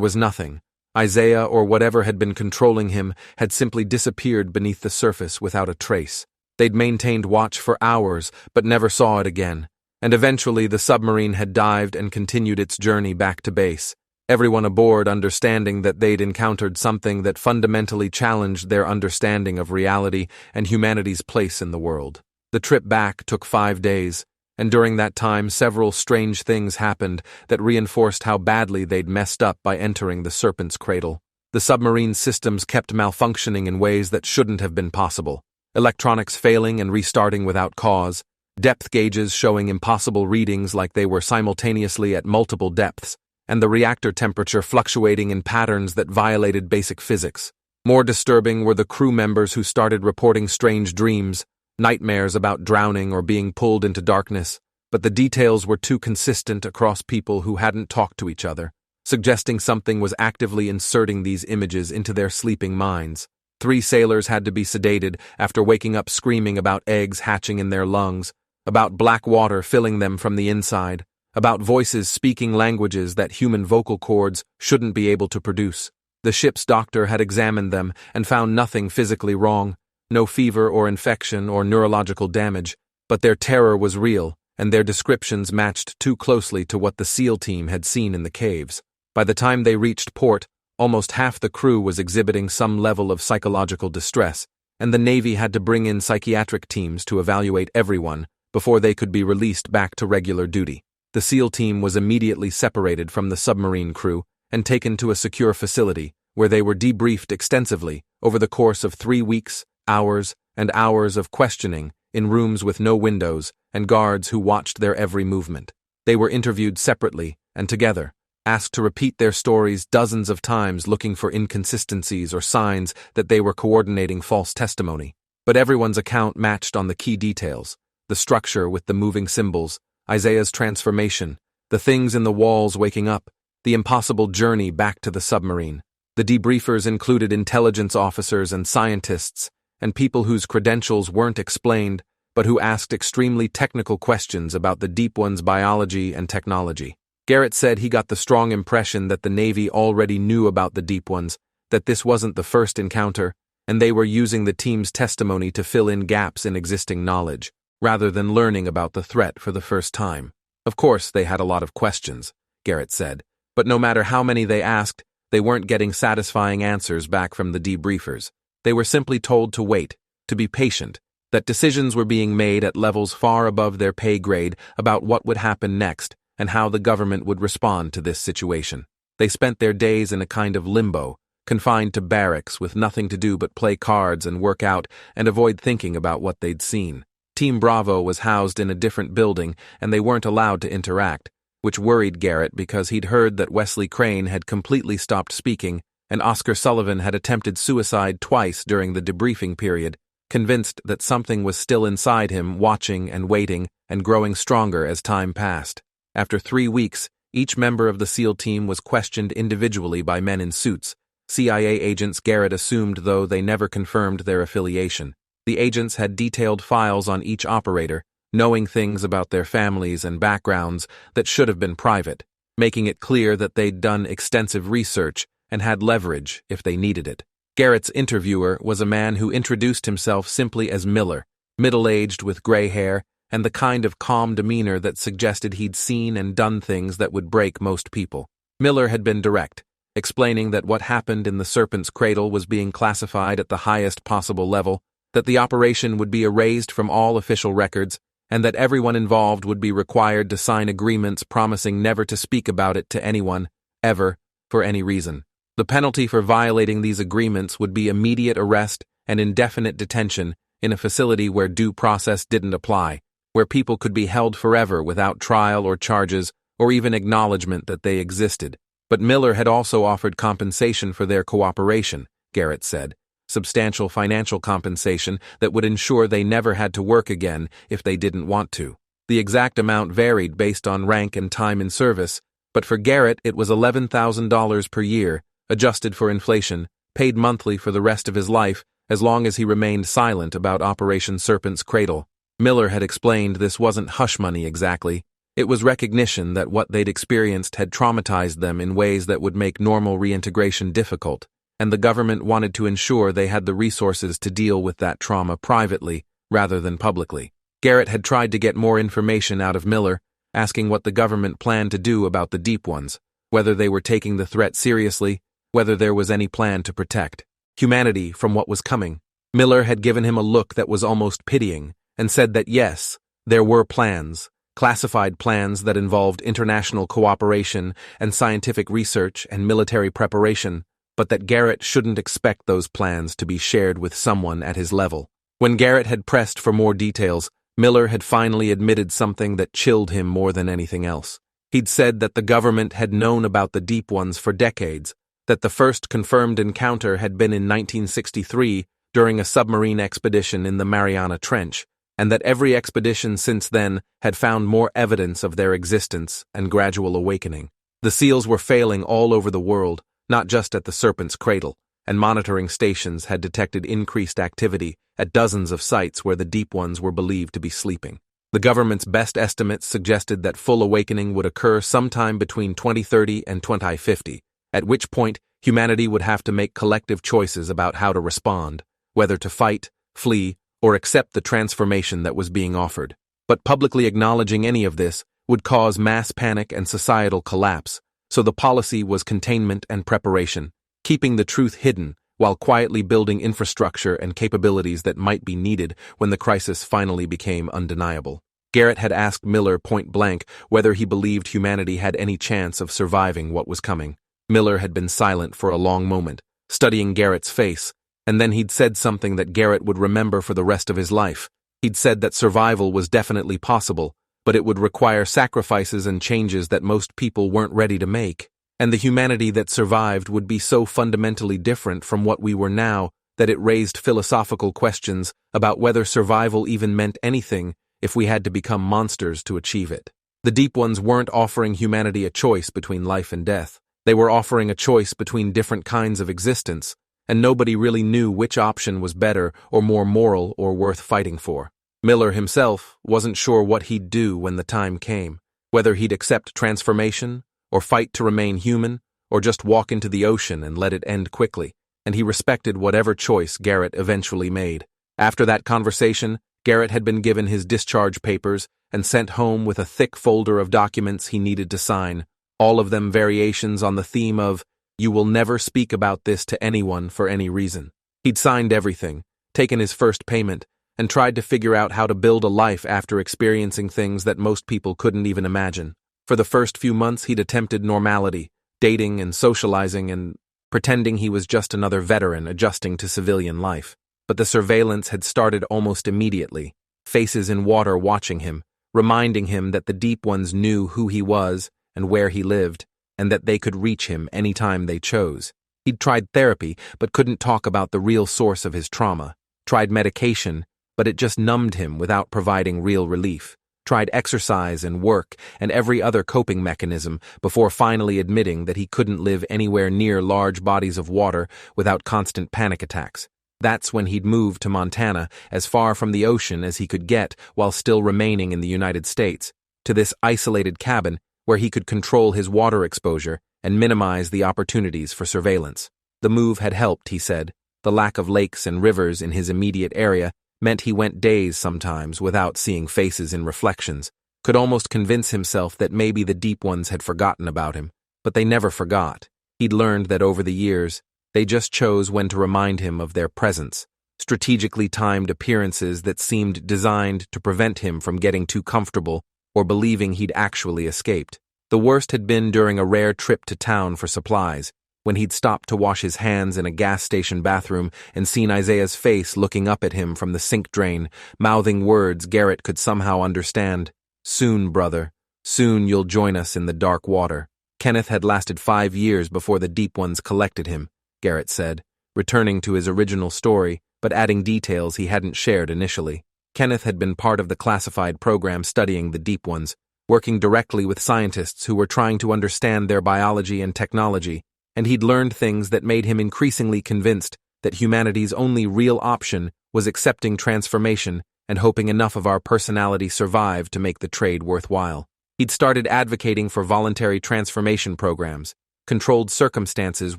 was nothing. Isaiah, or whatever had been controlling him, had simply disappeared beneath the surface without a trace. They'd maintained watch for hours, but never saw it again, and eventually the submarine had dived and continued its journey back to base, everyone aboard understanding that they'd encountered something that fundamentally challenged their understanding of reality and humanity's place in the world. The trip back took 5 days, and during that time several strange things happened that reinforced how badly they'd messed up by entering the Serpent's cradle. The submarine's systems kept malfunctioning in ways that shouldn't have been possible. Electronics failing and restarting without cause, depth gauges showing impossible readings like they were simultaneously at multiple depths, and the reactor temperature fluctuating in patterns that violated basic physics. More disturbing were the crew members who started reporting strange dreams, nightmares about drowning or being pulled into darkness, but the details were too consistent across people who hadn't talked to each other, suggesting something was actively inserting these images into their sleeping minds. 3 sailors had to be sedated after waking up screaming about eggs hatching in their lungs, about black water filling them from the inside, about voices speaking languages that human vocal cords shouldn't be able to produce. The ship's doctor had examined them and found nothing physically wrong, no fever or infection or neurological damage, but their terror was real, and their descriptions matched too closely to what the SEAL team had seen in the caves. By the time they reached port, almost half the crew was exhibiting some level of psychological distress, and the Navy had to bring in psychiatric teams to evaluate everyone before they could be released back to regular duty. The SEAL team was immediately separated from the submarine crew and taken to a secure facility where they were debriefed extensively over the course of 3 weeks, hours, and hours of questioning in rooms with no windows and guards who watched their every movement. They were interviewed separately and together, asked to repeat their stories dozens of times looking for inconsistencies or signs that they were coordinating false testimony. But everyone's account matched on the key details: the structure with the moving symbols, Isaiah's transformation, the things in the walls waking up, the impossible journey back to the submarine. The debriefers included intelligence officers and scientists, and people whose credentials weren't explained, but who asked extremely technical questions about the Deep One's biology and technology. Garrett said he got the strong impression that the Navy already knew about the Deep Ones, that this wasn't the first encounter, and they were using the team's testimony to fill in gaps in existing knowledge, rather than learning about the threat for the first time. Of course, they had a lot of questions, Garrett said, but no matter how many they asked, they weren't getting satisfying answers back from the debriefers. They were simply told to wait, to be patient, that decisions were being made at levels far above their pay grade about what would happen next and how the government would respond to this situation. They spent their days in a kind of limbo, confined to barracks with nothing to do but play cards and work out and avoid thinking about what they'd seen. Team Bravo was housed in a different building and they weren't allowed to interact, which worried Garrett because he'd heard that Wesley Crane had completely stopped speaking and Oscar Sullivan had attempted suicide twice during the debriefing period, convinced that something was still inside him, watching and waiting and growing stronger as time passed. After 3 weeks, each member of the SEAL team was questioned individually by men in suits. CIA agents Garrett assumed, though they never confirmed their affiliation. The agents had detailed files on each operator, knowing things about their families and backgrounds that should have been private, making it clear that they'd done extensive research and had leverage if they needed it. Garrett's interviewer was a man who introduced himself simply as Miller, middle-aged with gray hair and the kind of calm demeanor that suggested he'd seen and done things that would break most people. Miller had been direct, explaining that what happened in the Serpent's Cradle was being classified at the highest possible level, that the operation would be erased from all official records, and that everyone involved would be required to sign agreements promising never to speak about it to anyone, ever, for any reason. The penalty for violating these agreements would be immediate arrest and indefinite detention in a facility where due process didn't apply, where people could be held forever without trial or charges or even acknowledgement that they existed. But Miller had also offered compensation for their cooperation, Garrett said, substantial financial compensation that would ensure they never had to work again if they didn't want to. The exact amount varied based on rank and time in service, but for Garrett it was $11,000 per year, adjusted for inflation, paid monthly for the rest of his life as long as he remained silent about Operation Serpent's Cradle. Miller had explained this wasn't hush money exactly. It was recognition that what they'd experienced had traumatized them in ways that would make normal reintegration difficult, and the government wanted to ensure they had the resources to deal with that trauma privately rather than publicly. Garrett had tried to get more information out of Miller, asking what the government planned to do about the Deep Ones, whether they were taking the threat seriously, whether there was any plan to protect humanity from what was coming. Miller had given him a look that was almost pitying and said that yes, there were plans, classified plans that involved international cooperation and scientific research and military preparation, but that Garrett shouldn't expect those plans to be shared with someone at his level. When Garrett had pressed for more details, Miller had finally admitted something that chilled him more than anything else. He'd said that the government had known about the Deep Ones for decades, that the first confirmed encounter had been in 1963 during a submarine expedition in the Mariana Trench, and that every expedition since then had found more evidence of their existence and gradual awakening. The SEALs were failing all over the world, not just at the Serpent's Cradle, and monitoring stations had detected increased activity at dozens of sites where the Deep Ones were believed to be sleeping. The government's best estimates suggested that full awakening would occur sometime between 2030 and 2050, at which point humanity would have to make collective choices about how to respond, whether to fight, flee, or accept the transformation that was being offered. But publicly acknowledging any of this would cause mass panic and societal collapse, so the policy was containment and preparation, keeping the truth hidden while quietly building infrastructure and capabilities that might be needed when the crisis finally became undeniable. Garrett had asked Miller point blank whether he believed humanity had any chance of surviving what was coming. Miller had been silent for a long moment, studying Garrett's face, and then he'd said something that Garrett would remember for the rest of his life. He'd said that survival was definitely possible, but it would require sacrifices and changes that most people weren't ready to make, and the humanity that survived would be so fundamentally different from what we were now that it raised philosophical questions about whether survival even meant anything if we had to become monsters to achieve it. The Deep Ones weren't offering humanity a choice between life and death. They were offering a choice between different kinds of existence, and nobody really knew which option was better or more moral or worth fighting for. Miller himself wasn't sure what he'd do when the time came, whether he'd accept transformation, or fight to remain human, or just walk into the ocean and let it end quickly, and he respected whatever choice Garrett eventually made. After that conversation, Garrett had been given his discharge papers and sent home with a thick folder of documents he needed to sign, all of them variations on the theme of, "You will never speak about this to anyone for any reason." He'd signed everything, taken his first payment, and tried to figure out how to build a life after experiencing things that most people couldn't even imagine. For the first few months he'd attempted normality, dating and socializing and pretending he was just another veteran adjusting to civilian life. But the surveillance had started almost immediately, faces in water watching him, reminding him that the Deep Ones knew who he was and where he lived, and that they could reach him anytime they chose. He'd tried therapy, but couldn't talk about the real source of his trauma. Tried medication, but it just numbed him without providing real relief. Tried exercise and work and every other coping mechanism before finally admitting that he couldn't live anywhere near large bodies of water without constant panic attacks. That's when he'd moved to Montana, as far from the ocean as he could get while still remaining in the United States, to this isolated cabin where he could control his water exposure and minimize the opportunities for surveillance. The move had helped, he said. The lack of lakes and rivers in his immediate area meant he went days sometimes without seeing faces in reflections, could almost convince himself that maybe the Deep Ones had forgotten about him. But they never forgot. He'd learned that over the years, they just chose when to remind him of their presence, strategically timed appearances that seemed designed to prevent him from getting too comfortable or believing he'd actually escaped. The worst had been during a rare trip to town for supplies, when he'd stopped to wash his hands in a gas station bathroom and seen Isaiah's face looking up at him from the sink drain, mouthing words Garrett could somehow understand. "Soon, brother. Soon you'll join us in the dark water." Kenneth had lasted 5 years before the Deep Ones collected him, Garrett said, returning to his original story, but adding details he hadn't shared initially. Kenneth had been part of the classified program studying the Deep Ones, working directly with scientists who were trying to understand their biology and technology, and he'd learned things that made him increasingly convinced that humanity's only real option was accepting transformation and hoping enough of our personality survived to make the trade worthwhile. He'd started advocating for voluntary transformation programs, controlled circumstances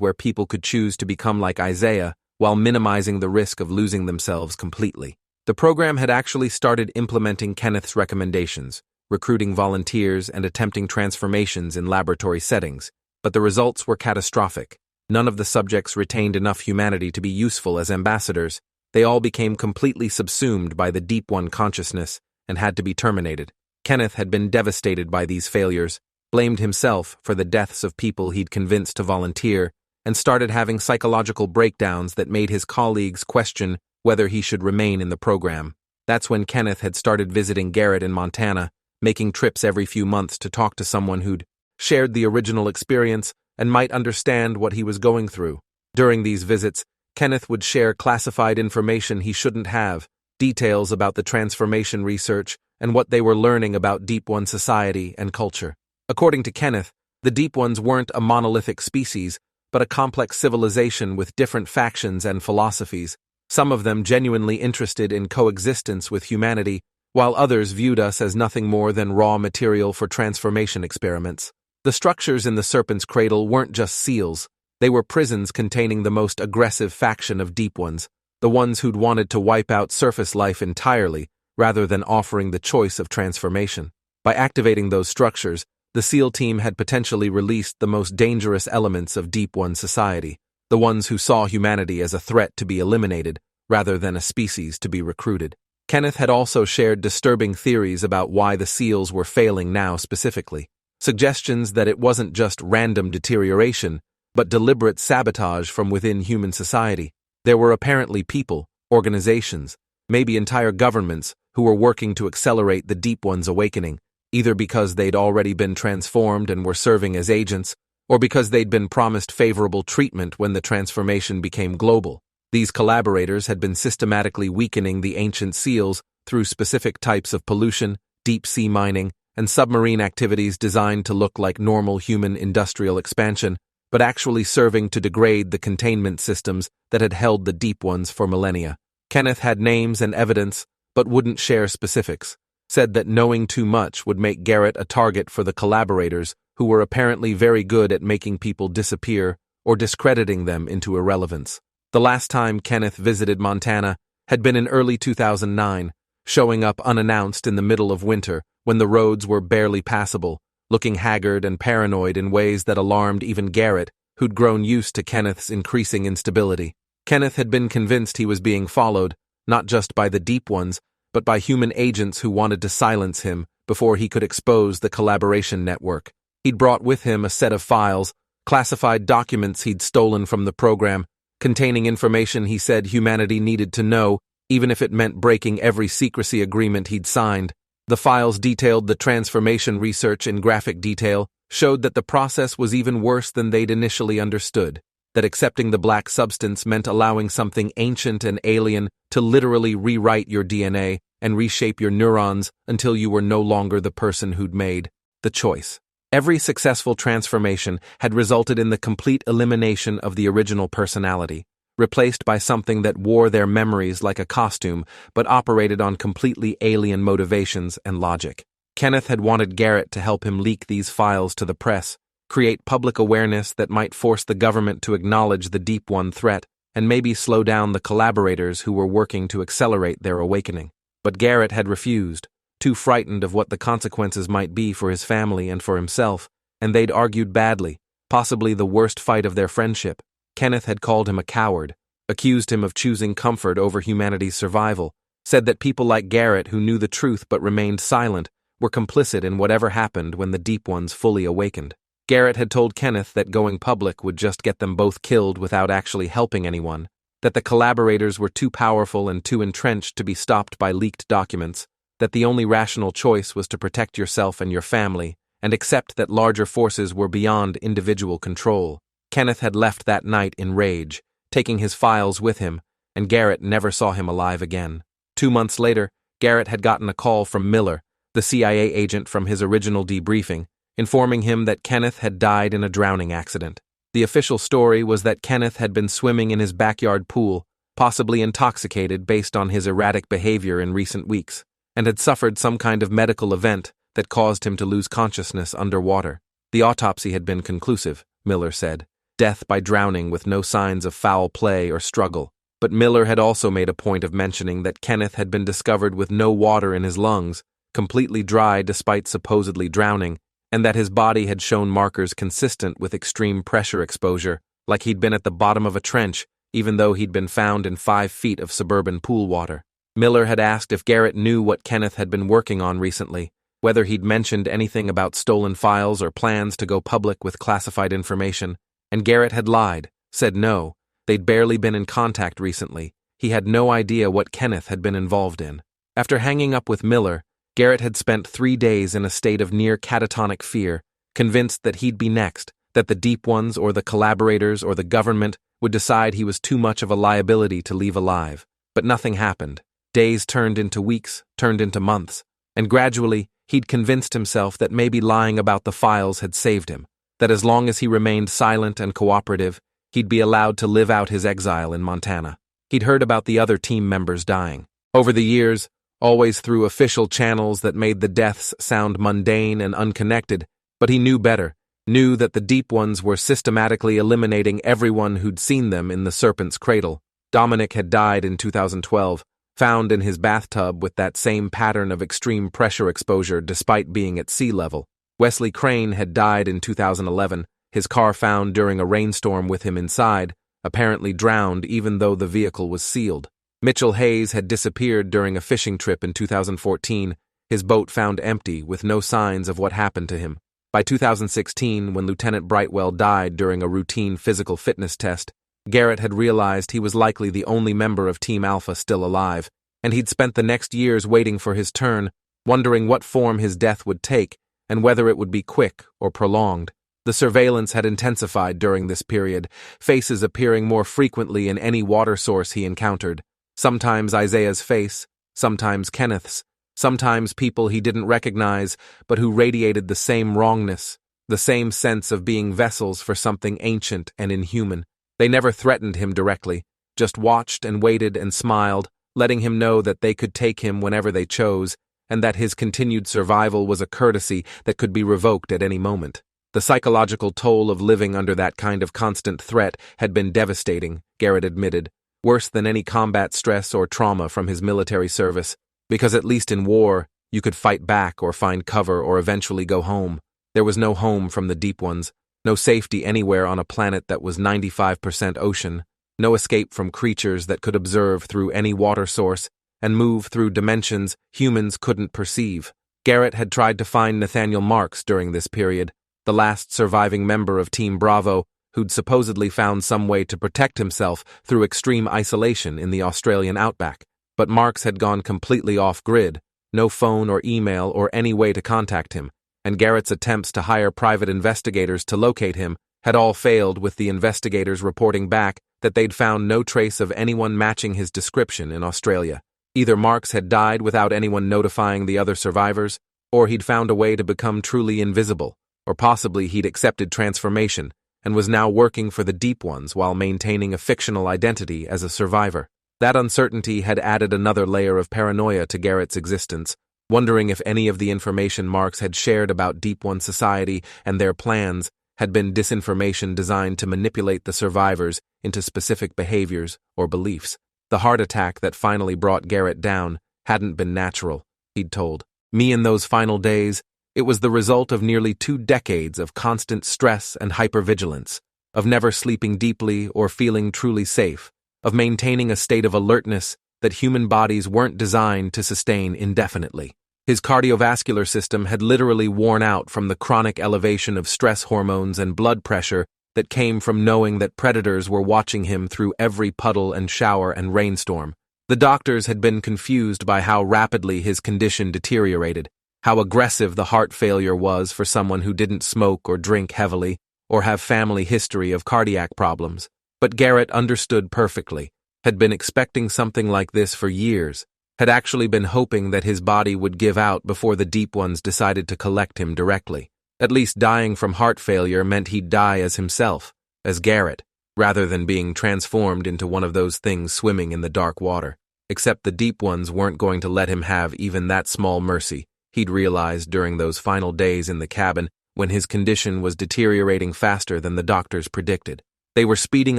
where people could choose to become like Isaiah while minimizing the risk of losing themselves completely. The program had actually started implementing Kenneth's recommendations, recruiting volunteers and attempting transformations in laboratory settings, but the results were catastrophic. None of the subjects retained enough humanity to be useful as ambassadors. They all became completely subsumed by the Deep One consciousness and had to be terminated. Kenneth had been devastated by these failures, blamed himself for the deaths of people he'd convinced to volunteer, and started having psychological breakdowns that made his colleagues question whether he should remain in the program. That's when Kenneth had started visiting Garrett in Montana, making trips every few months to talk to someone who'd shared the original experience and might understand what he was going through. During these visits, Kenneth would share classified information he shouldn't have, details about the transformation research and what they were learning about Deep One society and culture. According to Kenneth, the Deep Ones weren't a monolithic species, but a complex civilization with different factions and philosophies, some of them genuinely interested in coexistence with humanity, while others viewed us as nothing more than raw material for transformation experiments. The structures in the Serpent's Cradle weren't just seals, they were prisons containing the most aggressive faction of Deep Ones, the ones who'd wanted to wipe out surface life entirely, rather than offering the choice of transformation. By activating those structures, the SEAL team had potentially released the most dangerous elements of Deep One society, the ones who saw humanity as a threat to be eliminated, rather than a species to be recruited. Kenneth had also shared disturbing theories about why the SEALs were failing now specifically, suggestions that it wasn't just random deterioration, but deliberate sabotage from within human society. There were apparently people, organizations, maybe entire governments who were working to accelerate the Deep One's awakening, either because they'd already been transformed and were serving as agents, or because they'd been promised favorable treatment when the transformation became global. These collaborators had been systematically weakening the ancient SEALs through specific types of pollution, deep-sea mining, and submarine activities designed to look like normal human industrial expansion, but actually serving to degrade the containment systems that had held the Deep Ones for millennia. Kenneth had names and evidence, but wouldn't share specifics, said that knowing too much would make Garrett a target for the collaborators who were apparently very good at making people disappear or discrediting them into irrelevance. The last time Kenneth visited Montana had been in early 2009, showing up unannounced in the middle of winter when the roads were barely passable, looking haggard and paranoid in ways that alarmed even Garrett, who'd grown used to Kenneth's increasing instability. Kenneth had been convinced he was being followed, not just by the Deep Ones, but by human agents who wanted to silence him before he could expose the collaboration network. He'd brought with him a set of files, classified documents he'd stolen from the program, containing information he said humanity needed to know, even if it meant breaking every secrecy agreement he'd signed. The files detailed the transformation research in graphic detail, showed that the process was even worse than they'd initially understood, that accepting the black substance meant allowing something ancient and alien to literally rewrite your DNA and reshape your neurons until you were no longer the person who'd made the choice. Every successful transformation had resulted in the complete elimination of the original personality, replaced by something that wore their memories like a costume but operated on completely alien motivations and logic. Kenneth had wanted Garrett to help him leak these files to the press, create public awareness that might force the government to acknowledge the Deep One threat, and maybe slow down the collaborators who were working to accelerate their awakening. But Garrett had refused, too frightened of what the consequences might be for his family and for himself, and they'd argued badly, possibly the worst fight of their friendship. Kenneth had called him a coward, accused him of choosing comfort over humanity's survival, said that people like Garrett who knew the truth but remained silent were complicit in whatever happened when the Deep Ones fully awakened. Garrett had told Kenneth that going public would just get them both killed without actually helping anyone, that the collaborators were too powerful and too entrenched to be stopped by leaked documents, that the only rational choice was to protect yourself and your family, and accept that larger forces were beyond individual control. Kenneth had left that night in rage, taking his files with him, and Garrett never saw him alive again. 2 months later, Garrett had gotten a call from Miller, the CIA agent from his original debriefing, informing him that Kenneth had died in a drowning accident. The official story was that Kenneth had been swimming in his backyard pool, possibly intoxicated based on his erratic behavior in recent weeks, and had suffered some kind of medical event that caused him to lose consciousness underwater. The autopsy had been conclusive, Miller said. Death by drowning with no signs of foul play or struggle. But Miller had also made a point of mentioning that Kenneth had been discovered with no water in his lungs, completely dry despite supposedly drowning, and that his body had shown markers consistent with extreme pressure exposure, like he'd been at the bottom of a trench, even though he'd been found in 5 feet of suburban pool water. Miller had asked if Garrett knew what Kenneth had been working on recently, whether he'd mentioned anything about stolen files or plans to go public with classified information, and Garrett had lied, said no, they'd barely been in contact recently, he had no idea what Kenneth had been involved in. After hanging up with Miller, Garrett had spent 3 days in a state of near catatonic fear, convinced that he'd be next, that the Deep Ones or the collaborators or the government would decide he was too much of a liability to leave alive. But nothing happened. Days turned into weeks, turned into months, and gradually he'd convinced himself that maybe lying about the files had saved him, that as long as he remained silent and cooperative, he'd be allowed to live out his exile in Montana. He'd heard about the other team members dying. Over the years, always through official channels that made the deaths sound mundane and unconnected, but he knew better, knew that the Deep Ones were systematically eliminating everyone who'd seen them in the Serpent's Cradle. Dominic had died in 2012, found in his bathtub with that same pattern of extreme pressure exposure despite being at sea level. Wesley Crane had died in 2011, his car found during a rainstorm with him inside, apparently drowned even though the vehicle was sealed. Mitchell Hayes had disappeared during a fishing trip in 2014, his boat found empty with no signs of what happened to him. By 2016, when Lieutenant Brightwell died during a routine physical fitness test, Garrett had realized he was likely the only member of Team Alpha still alive, and he'd spent the next years waiting for his turn, wondering what form his death would take and whether it would be quick or prolonged. The surveillance had intensified during this period, faces appearing more frequently in any water source he encountered. Sometimes Isaiah's face, sometimes Kenneth's, sometimes people he didn't recognize but who radiated the same wrongness, the same sense of being vessels for something ancient and inhuman. They never threatened him directly, just watched and waited and smiled, letting him know that they could take him whenever they chose, and that his continued survival was a courtesy that could be revoked at any moment. The psychological toll of living under that kind of constant threat had been devastating, Garrett admitted, worse than any combat stress or trauma from his military service, because at least in war, you could fight back or find cover or eventually go home. There was no home from the Deep Ones, no safety anywhere on a planet that was 95% ocean, no escape from creatures that could observe through any water source and move through dimensions humans couldn't perceive. Garrett had tried to find Nathaniel Marks during this period, the last surviving member of Team Bravo, who'd supposedly found some way to protect himself through extreme isolation in the Australian outback. But Marks had gone completely off-grid, no phone or email or any way to contact him, and Garrett's attempts to hire private investigators to locate him had all failed, with the investigators reporting back that they'd found no trace of anyone matching his description in Australia. Either Marks had died without anyone notifying the other survivors, or he'd found a way to become truly invisible, or possibly he'd accepted transformation and was now working for the Deep Ones while maintaining a fictional identity as a survivor. That uncertainty had added another layer of paranoia to Garrett's existence, wondering if any of the information Marks had shared about Deep One society and their plans had been disinformation designed to manipulate the survivors into specific behaviors or beliefs. The heart attack that finally brought Garrett down hadn't been natural, he'd told me in those final days. It was the result of nearly 2 decades of constant stress and hypervigilance, of never sleeping deeply or feeling truly safe, of maintaining a state of alertness that human bodies weren't designed to sustain indefinitely. His cardiovascular system had literally worn out from the chronic elevation of stress hormones and blood pressure that came from knowing that predators were watching him through every puddle and shower and rainstorm. The doctors had been confused by how rapidly his condition deteriorated, how aggressive the heart failure was for someone who didn't smoke or drink heavily or have family history of cardiac problems. But Garrett understood perfectly, had been expecting something like this for years, had actually been hoping that his body would give out before the Deep Ones decided to collect him directly. At least dying from heart failure meant he'd die as himself, as Garrett, rather than being transformed into one of those things swimming in the dark water. Except the Deep Ones weren't going to let him have even that small mercy, he'd realized during those final days in the cabin when his condition was deteriorating faster than the doctors predicted. They were speeding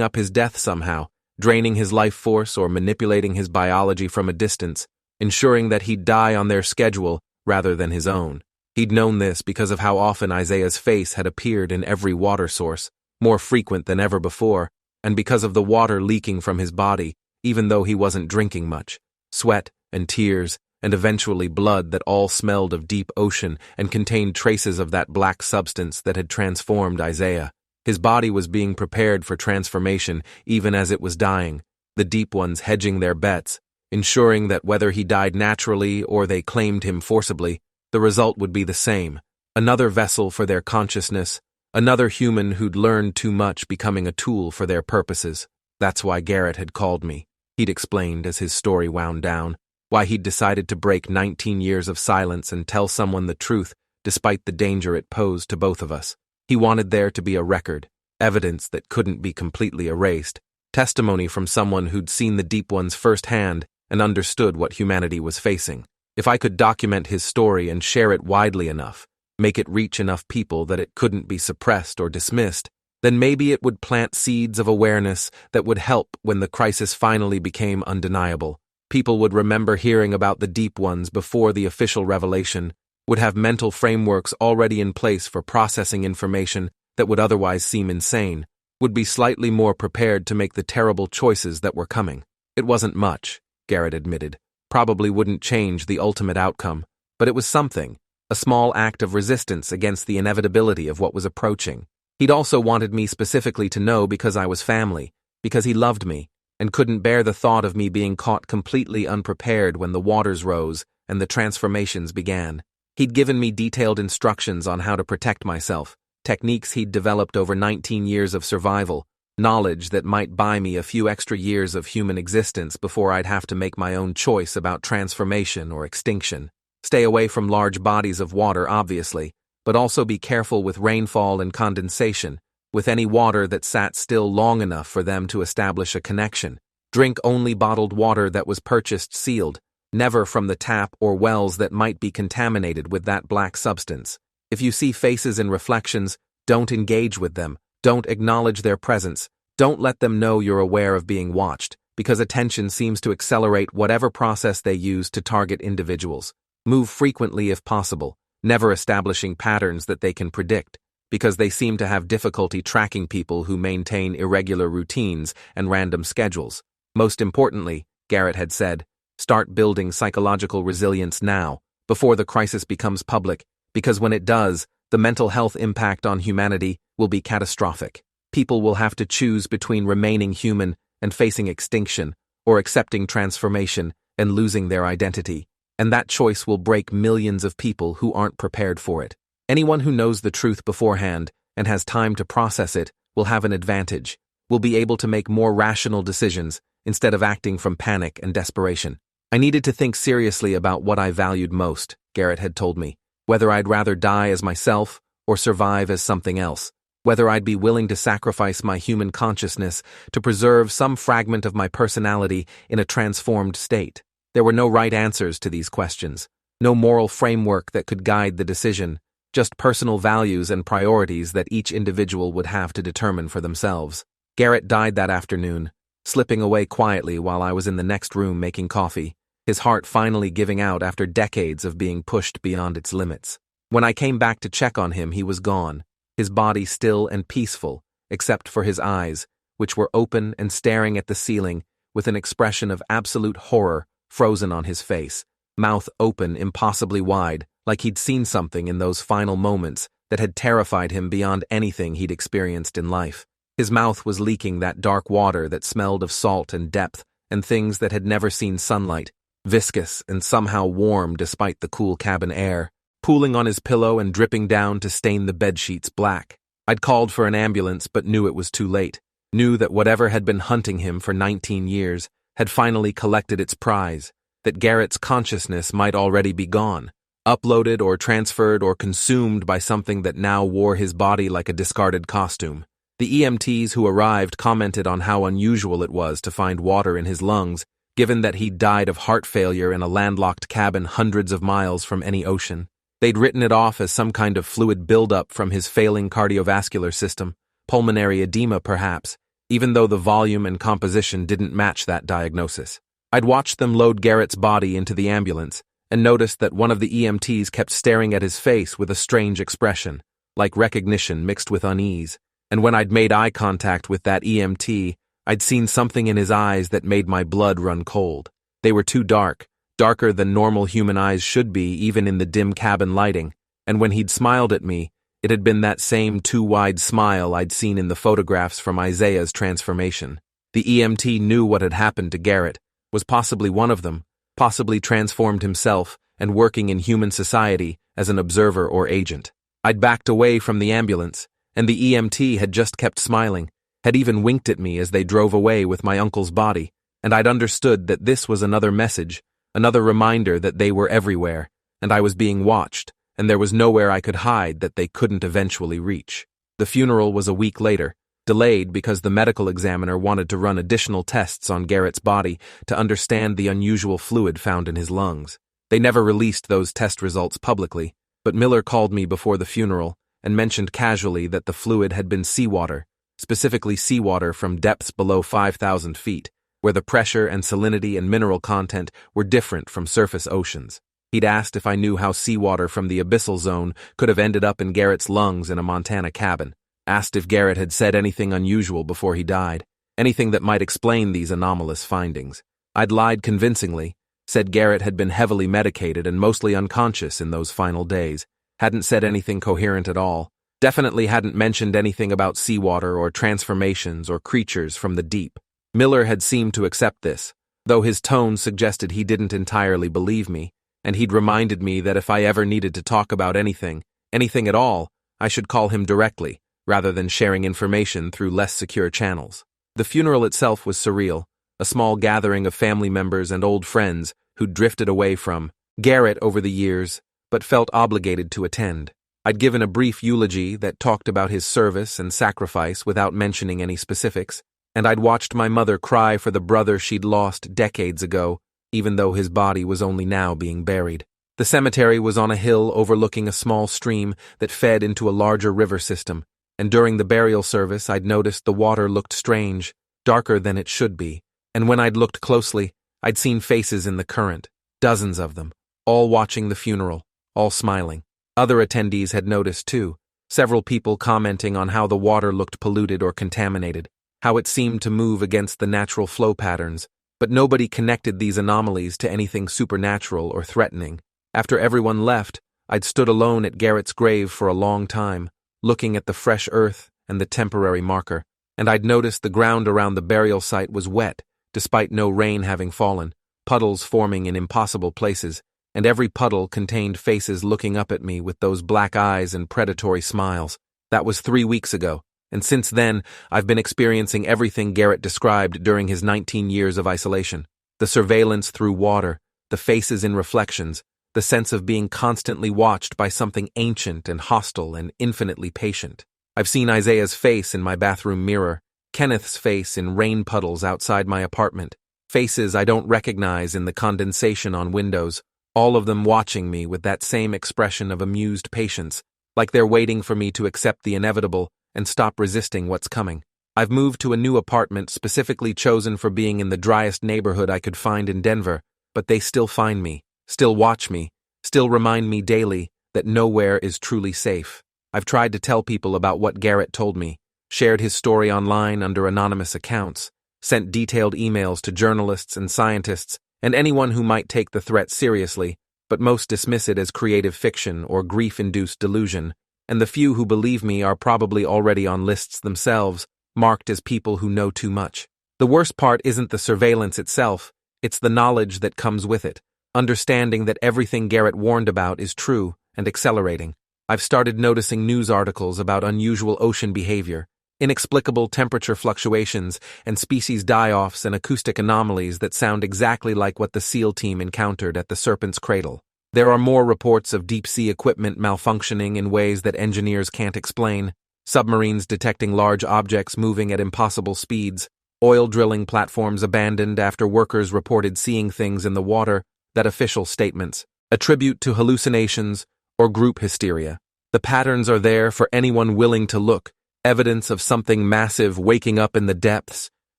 up his death somehow, draining his life force or manipulating his biology from a distance, ensuring that he'd die on their schedule rather than his own. He'd known this because of how often Isaiah's face had appeared in every water source, more frequent than ever before, and because of the water leaking from his body, even though he wasn't drinking much. Sweat and tears, and eventually blood that all smelled of deep ocean and contained traces of that black substance that had transformed Isaiah. His body was being prepared for transformation even as it was dying, the Deep Ones hedging their bets, ensuring that whether he died naturally or they claimed him forcibly, the result would be the same. Another vessel for their consciousness, another human who'd learned too much becoming a tool for their purposes. That's why Garrett had called me, he'd explained as his story wound down, why he'd decided to break 19 years of silence and tell someone the truth despite the danger it posed to both of us. He wanted there to be a record, evidence that couldn't be completely erased, testimony from someone who'd seen the Deep Ones firsthand and understood what humanity was facing. If I could document his story and share it widely enough, make it reach enough people that it couldn't be suppressed or dismissed, then maybe it would plant seeds of awareness that would help when the crisis finally became undeniable. People would remember hearing about the Deep Ones before the official revelation, would have mental frameworks already in place for processing information that would otherwise seem insane, would be slightly more prepared to make the terrible choices that were coming. It wasn't much, Garrett admitted. Probably wouldn't change the ultimate outcome, but it was something, a small act of resistance against the inevitability of what was approaching. He'd also wanted me specifically to know because I was family, because he loved me, and couldn't bear the thought of me being caught completely unprepared when the waters rose and the transformations began. He'd given me detailed instructions on how to protect myself, techniques he'd developed over 19 years of survival, knowledge that might buy me a few extra years of human existence before I'd have to make my own choice about transformation or extinction. Stay away from large bodies of water, obviously, but also be careful with rainfall and condensation, with any water that sat still long enough for them to establish a connection. Drink only bottled water that was purchased sealed, never from the tap or wells that might be contaminated with that black substance. If you see faces and reflections, don't engage with them, don't acknowledge their presence, don't let them know you're aware of being watched, because attention seems to accelerate whatever process they use to target individuals. Move frequently if possible, never establishing patterns that they can predict, because they seem to have difficulty tracking people who maintain irregular routines and random schedules. Most importantly, Garrett had said, start building psychological resilience now, before the crisis becomes public, because when it does, the mental health impact on humanity will be catastrophic. People will have to choose between remaining human and facing extinction, or accepting transformation and losing their identity, and that choice will break millions of people who aren't prepared for it. Anyone who knows the truth beforehand and has time to process it will have an advantage, will be able to make more rational decisions instead of acting from panic and desperation. I needed to think seriously about what I valued most, Garrett had told me, whether I'd rather die as myself or survive as something else, whether I'd be willing to sacrifice my human consciousness to preserve some fragment of my personality in a transformed state. There were no right answers to these questions, no moral framework that could guide the decision, just personal values and priorities that each individual would have to determine for themselves. Garrett died that afternoon, slipping away quietly while I was in the next room making coffee, his heart finally giving out after decades of being pushed beyond its limits. When I came back to check on him, he was gone, his body still and peaceful, except for his eyes, which were open and staring at the ceiling with an expression of absolute horror frozen on his face, mouth open impossibly wide, like he'd seen something in those final moments that had terrified him beyond anything he'd experienced in life. His mouth was leaking that dark water that smelled of salt and depth and things that had never seen sunlight, viscous and somehow warm despite the cool cabin air, pooling on his pillow and dripping down to stain the bedsheets black. I'd called for an ambulance but knew it was too late, knew that whatever had been hunting him for 19 years had finally collected its prize, that Garrett's consciousness might already be gone, uploaded or transferred or consumed by something that now wore his body like a discarded costume. The EMTs who arrived commented on how unusual it was to find water in his lungs, given that he'd died of heart failure in a landlocked cabin hundreds of miles from any ocean. They'd written it off as some kind of fluid buildup from his failing cardiovascular system, pulmonary edema perhaps, even though the volume and composition didn't match that diagnosis. I'd watched them load Garrett's body into the ambulance and noticed that one of the EMTs kept staring at his face with a strange expression, like recognition mixed with unease. And when I'd made eye contact with that EMT, I'd seen something in his eyes that made my blood run cold. They were too dark, darker than normal human eyes should be even in the dim cabin lighting, and when he'd smiled at me, it had been that same too-wide smile I'd seen in the photographs from Isaiah's transformation. The EMT knew what had happened to Garrett, was possibly one of them, possibly transformed himself and working in human society as an observer or agent. I'd backed away from the ambulance, and the EMT had just kept smiling, had even winked at me as they drove away with my uncle's body, and I'd understood that this was another message, another reminder that they were everywhere, and I was being watched, and there was nowhere I could hide that they couldn't eventually reach. The funeral was a week later, delayed because the medical examiner wanted to run additional tests on Garrett's body to understand the unusual fluid found in his lungs. They never released those test results publicly, but Miller called me before the funeral and mentioned casually that the fluid had been seawater, specifically seawater from depths below 5,000 feet, where the pressure and salinity and mineral content were different from surface oceans. He'd asked if I knew how seawater from the abyssal zone could have ended up in Garrett's lungs in a Montana cabin, asked if Garrett had said anything unusual before he died, anything that might explain these anomalous findings. I'd lied convincingly, said Garrett had been heavily medicated and mostly unconscious in those final days, hadn't said anything coherent at all, definitely hadn't mentioned anything about seawater or transformations or creatures from the deep. Miller had seemed to accept this, though his tone suggested he didn't entirely believe me, and he'd reminded me that if I ever needed to talk about anything at all, I should call him directly, rather than sharing information through less secure channels. The funeral itself was surreal, a small gathering of family members and old friends who'd drifted away from Garrett over the years, but felt obligated to attend. I'd given a brief eulogy that talked about his service and sacrifice without mentioning any specifics, and I'd watched my mother cry for the brother she'd lost decades ago, even though his body was only now being buried. The cemetery was on a hill overlooking a small stream that fed into a larger river system, and during the burial service I'd noticed the water looked strange, darker than it should be, and when I'd looked closely, I'd seen faces in the current, dozens of them, all watching the funeral, all smiling. Other attendees had noticed too, several people commenting on how the water looked polluted or contaminated, how it seemed to move against the natural flow patterns, but nobody connected these anomalies to anything supernatural or threatening. After everyone left, I'd stood alone at Garrett's grave for a long time, looking at the fresh earth and the temporary marker, and I'd noticed the ground around the burial site was wet, despite no rain having fallen, puddles forming in impossible places, and every puddle contained faces looking up at me with those black eyes and predatory smiles. That was 3 weeks ago, and since then, I've been experiencing everything Garrett described during his 19 years of isolation. The surveillance through water, the faces in reflections, the sense of being constantly watched by something ancient and hostile and infinitely patient. I've seen Isaiah's face in my bathroom mirror, Kenneth's face in rain puddles outside my apartment, faces I don't recognize in the condensation on windows, all of them watching me with that same expression of amused patience, like they're waiting for me to accept the inevitable and stop resisting what's coming. I've moved to a new apartment specifically chosen for being in the driest neighborhood I could find in Denver, but they still find me, still watch me, still remind me daily that nowhere is truly safe. I've tried to tell people about what Garrett told me, shared his story online under anonymous accounts, sent detailed emails to journalists and scientists and anyone who might take the threat seriously, but most dismiss it as creative fiction or grief-induced delusion, and the few who believe me are probably already on lists themselves, marked as people who know too much. The worst part isn't the surveillance itself, it's the knowledge that comes with it, understanding that everything Garrett warned about is true and accelerating. I've started noticing news articles about unusual ocean behavior, inexplicable temperature fluctuations, and species die-offs and acoustic anomalies that sound exactly like what the SEAL team encountered at the Serpent's Cradle. There are more reports of deep-sea equipment malfunctioning in ways that engineers can't explain, submarines detecting large objects moving at impossible speeds, oil drilling platforms abandoned after workers reported seeing things in the water that official statements attribute to hallucinations or group hysteria. The patterns are there for anyone willing to look, evidence of something massive waking up in the depths,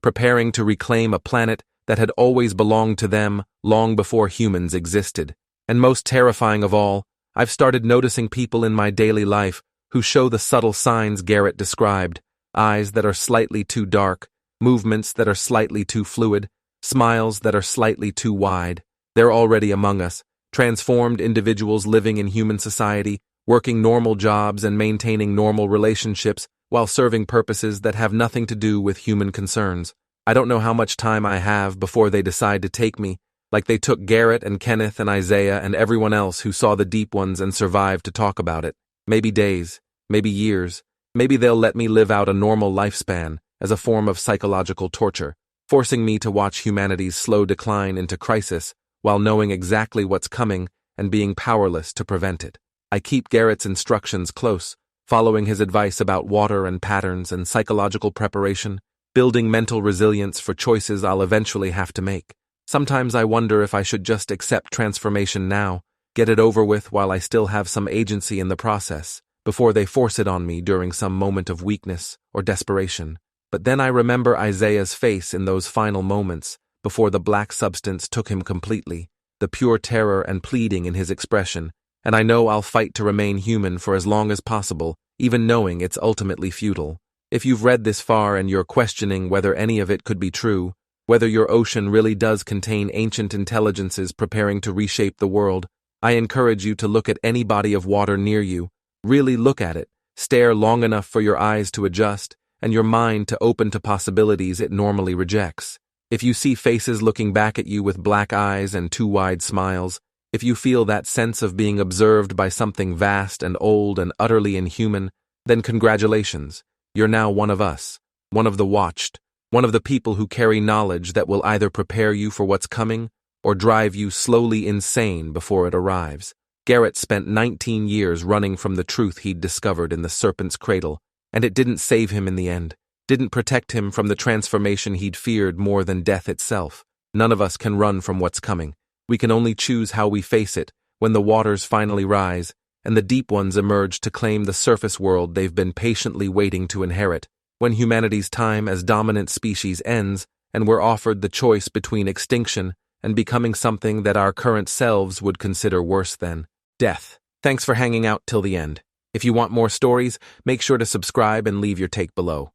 preparing to reclaim a planet that had always belonged to them long before humans existed. And most terrifying of all, I've started noticing people in my daily life who show the subtle signs Garrett described: eyes that are slightly too dark, movements that are slightly too fluid, smiles that are slightly too wide. They're already among us, transformed individuals living in human society, working normal jobs and maintaining normal relationships while serving purposes that have nothing to do with human concerns. I don't know how much time I have before they decide to take me, like they took Garrett and Kenneth and Isaiah and everyone else who saw the deep ones and survived to talk about it. Maybe days, maybe years, maybe they'll let me live out a normal lifespan as a form of psychological torture, forcing me to watch humanity's slow decline into crisis while knowing exactly what's coming and being powerless to prevent it. I keep Garrett's instructions close, following his advice about water and patterns and psychological preparation, building mental resilience for choices I'll eventually have to make. Sometimes I wonder if I should just accept transformation now, get it over with while I still have some agency in the process, before they force it on me during some moment of weakness or desperation. But then I remember Isaiah's face in those final moments, before the black substance took him completely, the pure terror and pleading in his expression, and I know I'll fight to remain human for as long as possible, even knowing it's ultimately futile. If you've read this far and you're questioning whether any of it could be true, whether your ocean really does contain ancient intelligences preparing to reshape the world, I encourage you to look at any body of water near you. Really look at it, stare long enough for your eyes to adjust, and your mind to open to possibilities it normally rejects. If you see faces looking back at you with black eyes and too wide smiles, if you feel that sense of being observed by something vast and old and utterly inhuman, then congratulations, you're now one of us, one of the watched, one of the people who carry knowledge that will either prepare you for what's coming or drive you slowly insane before it arrives. Garrett spent 19 years running from the truth he'd discovered in the Serpent's Cradle, and it didn't save him in the end, didn't protect him from the transformation he'd feared more than death itself. None of us can run from what's coming. We can only choose how we face it when the waters finally rise and the deep ones emerge to claim the surface world they've been patiently waiting to inherit, when humanity's time as dominant species ends and we're offered the choice between extinction and becoming something that our current selves would consider worse than death. Thanks for hanging out till the end. If you want more stories, make sure to subscribe and leave your take below.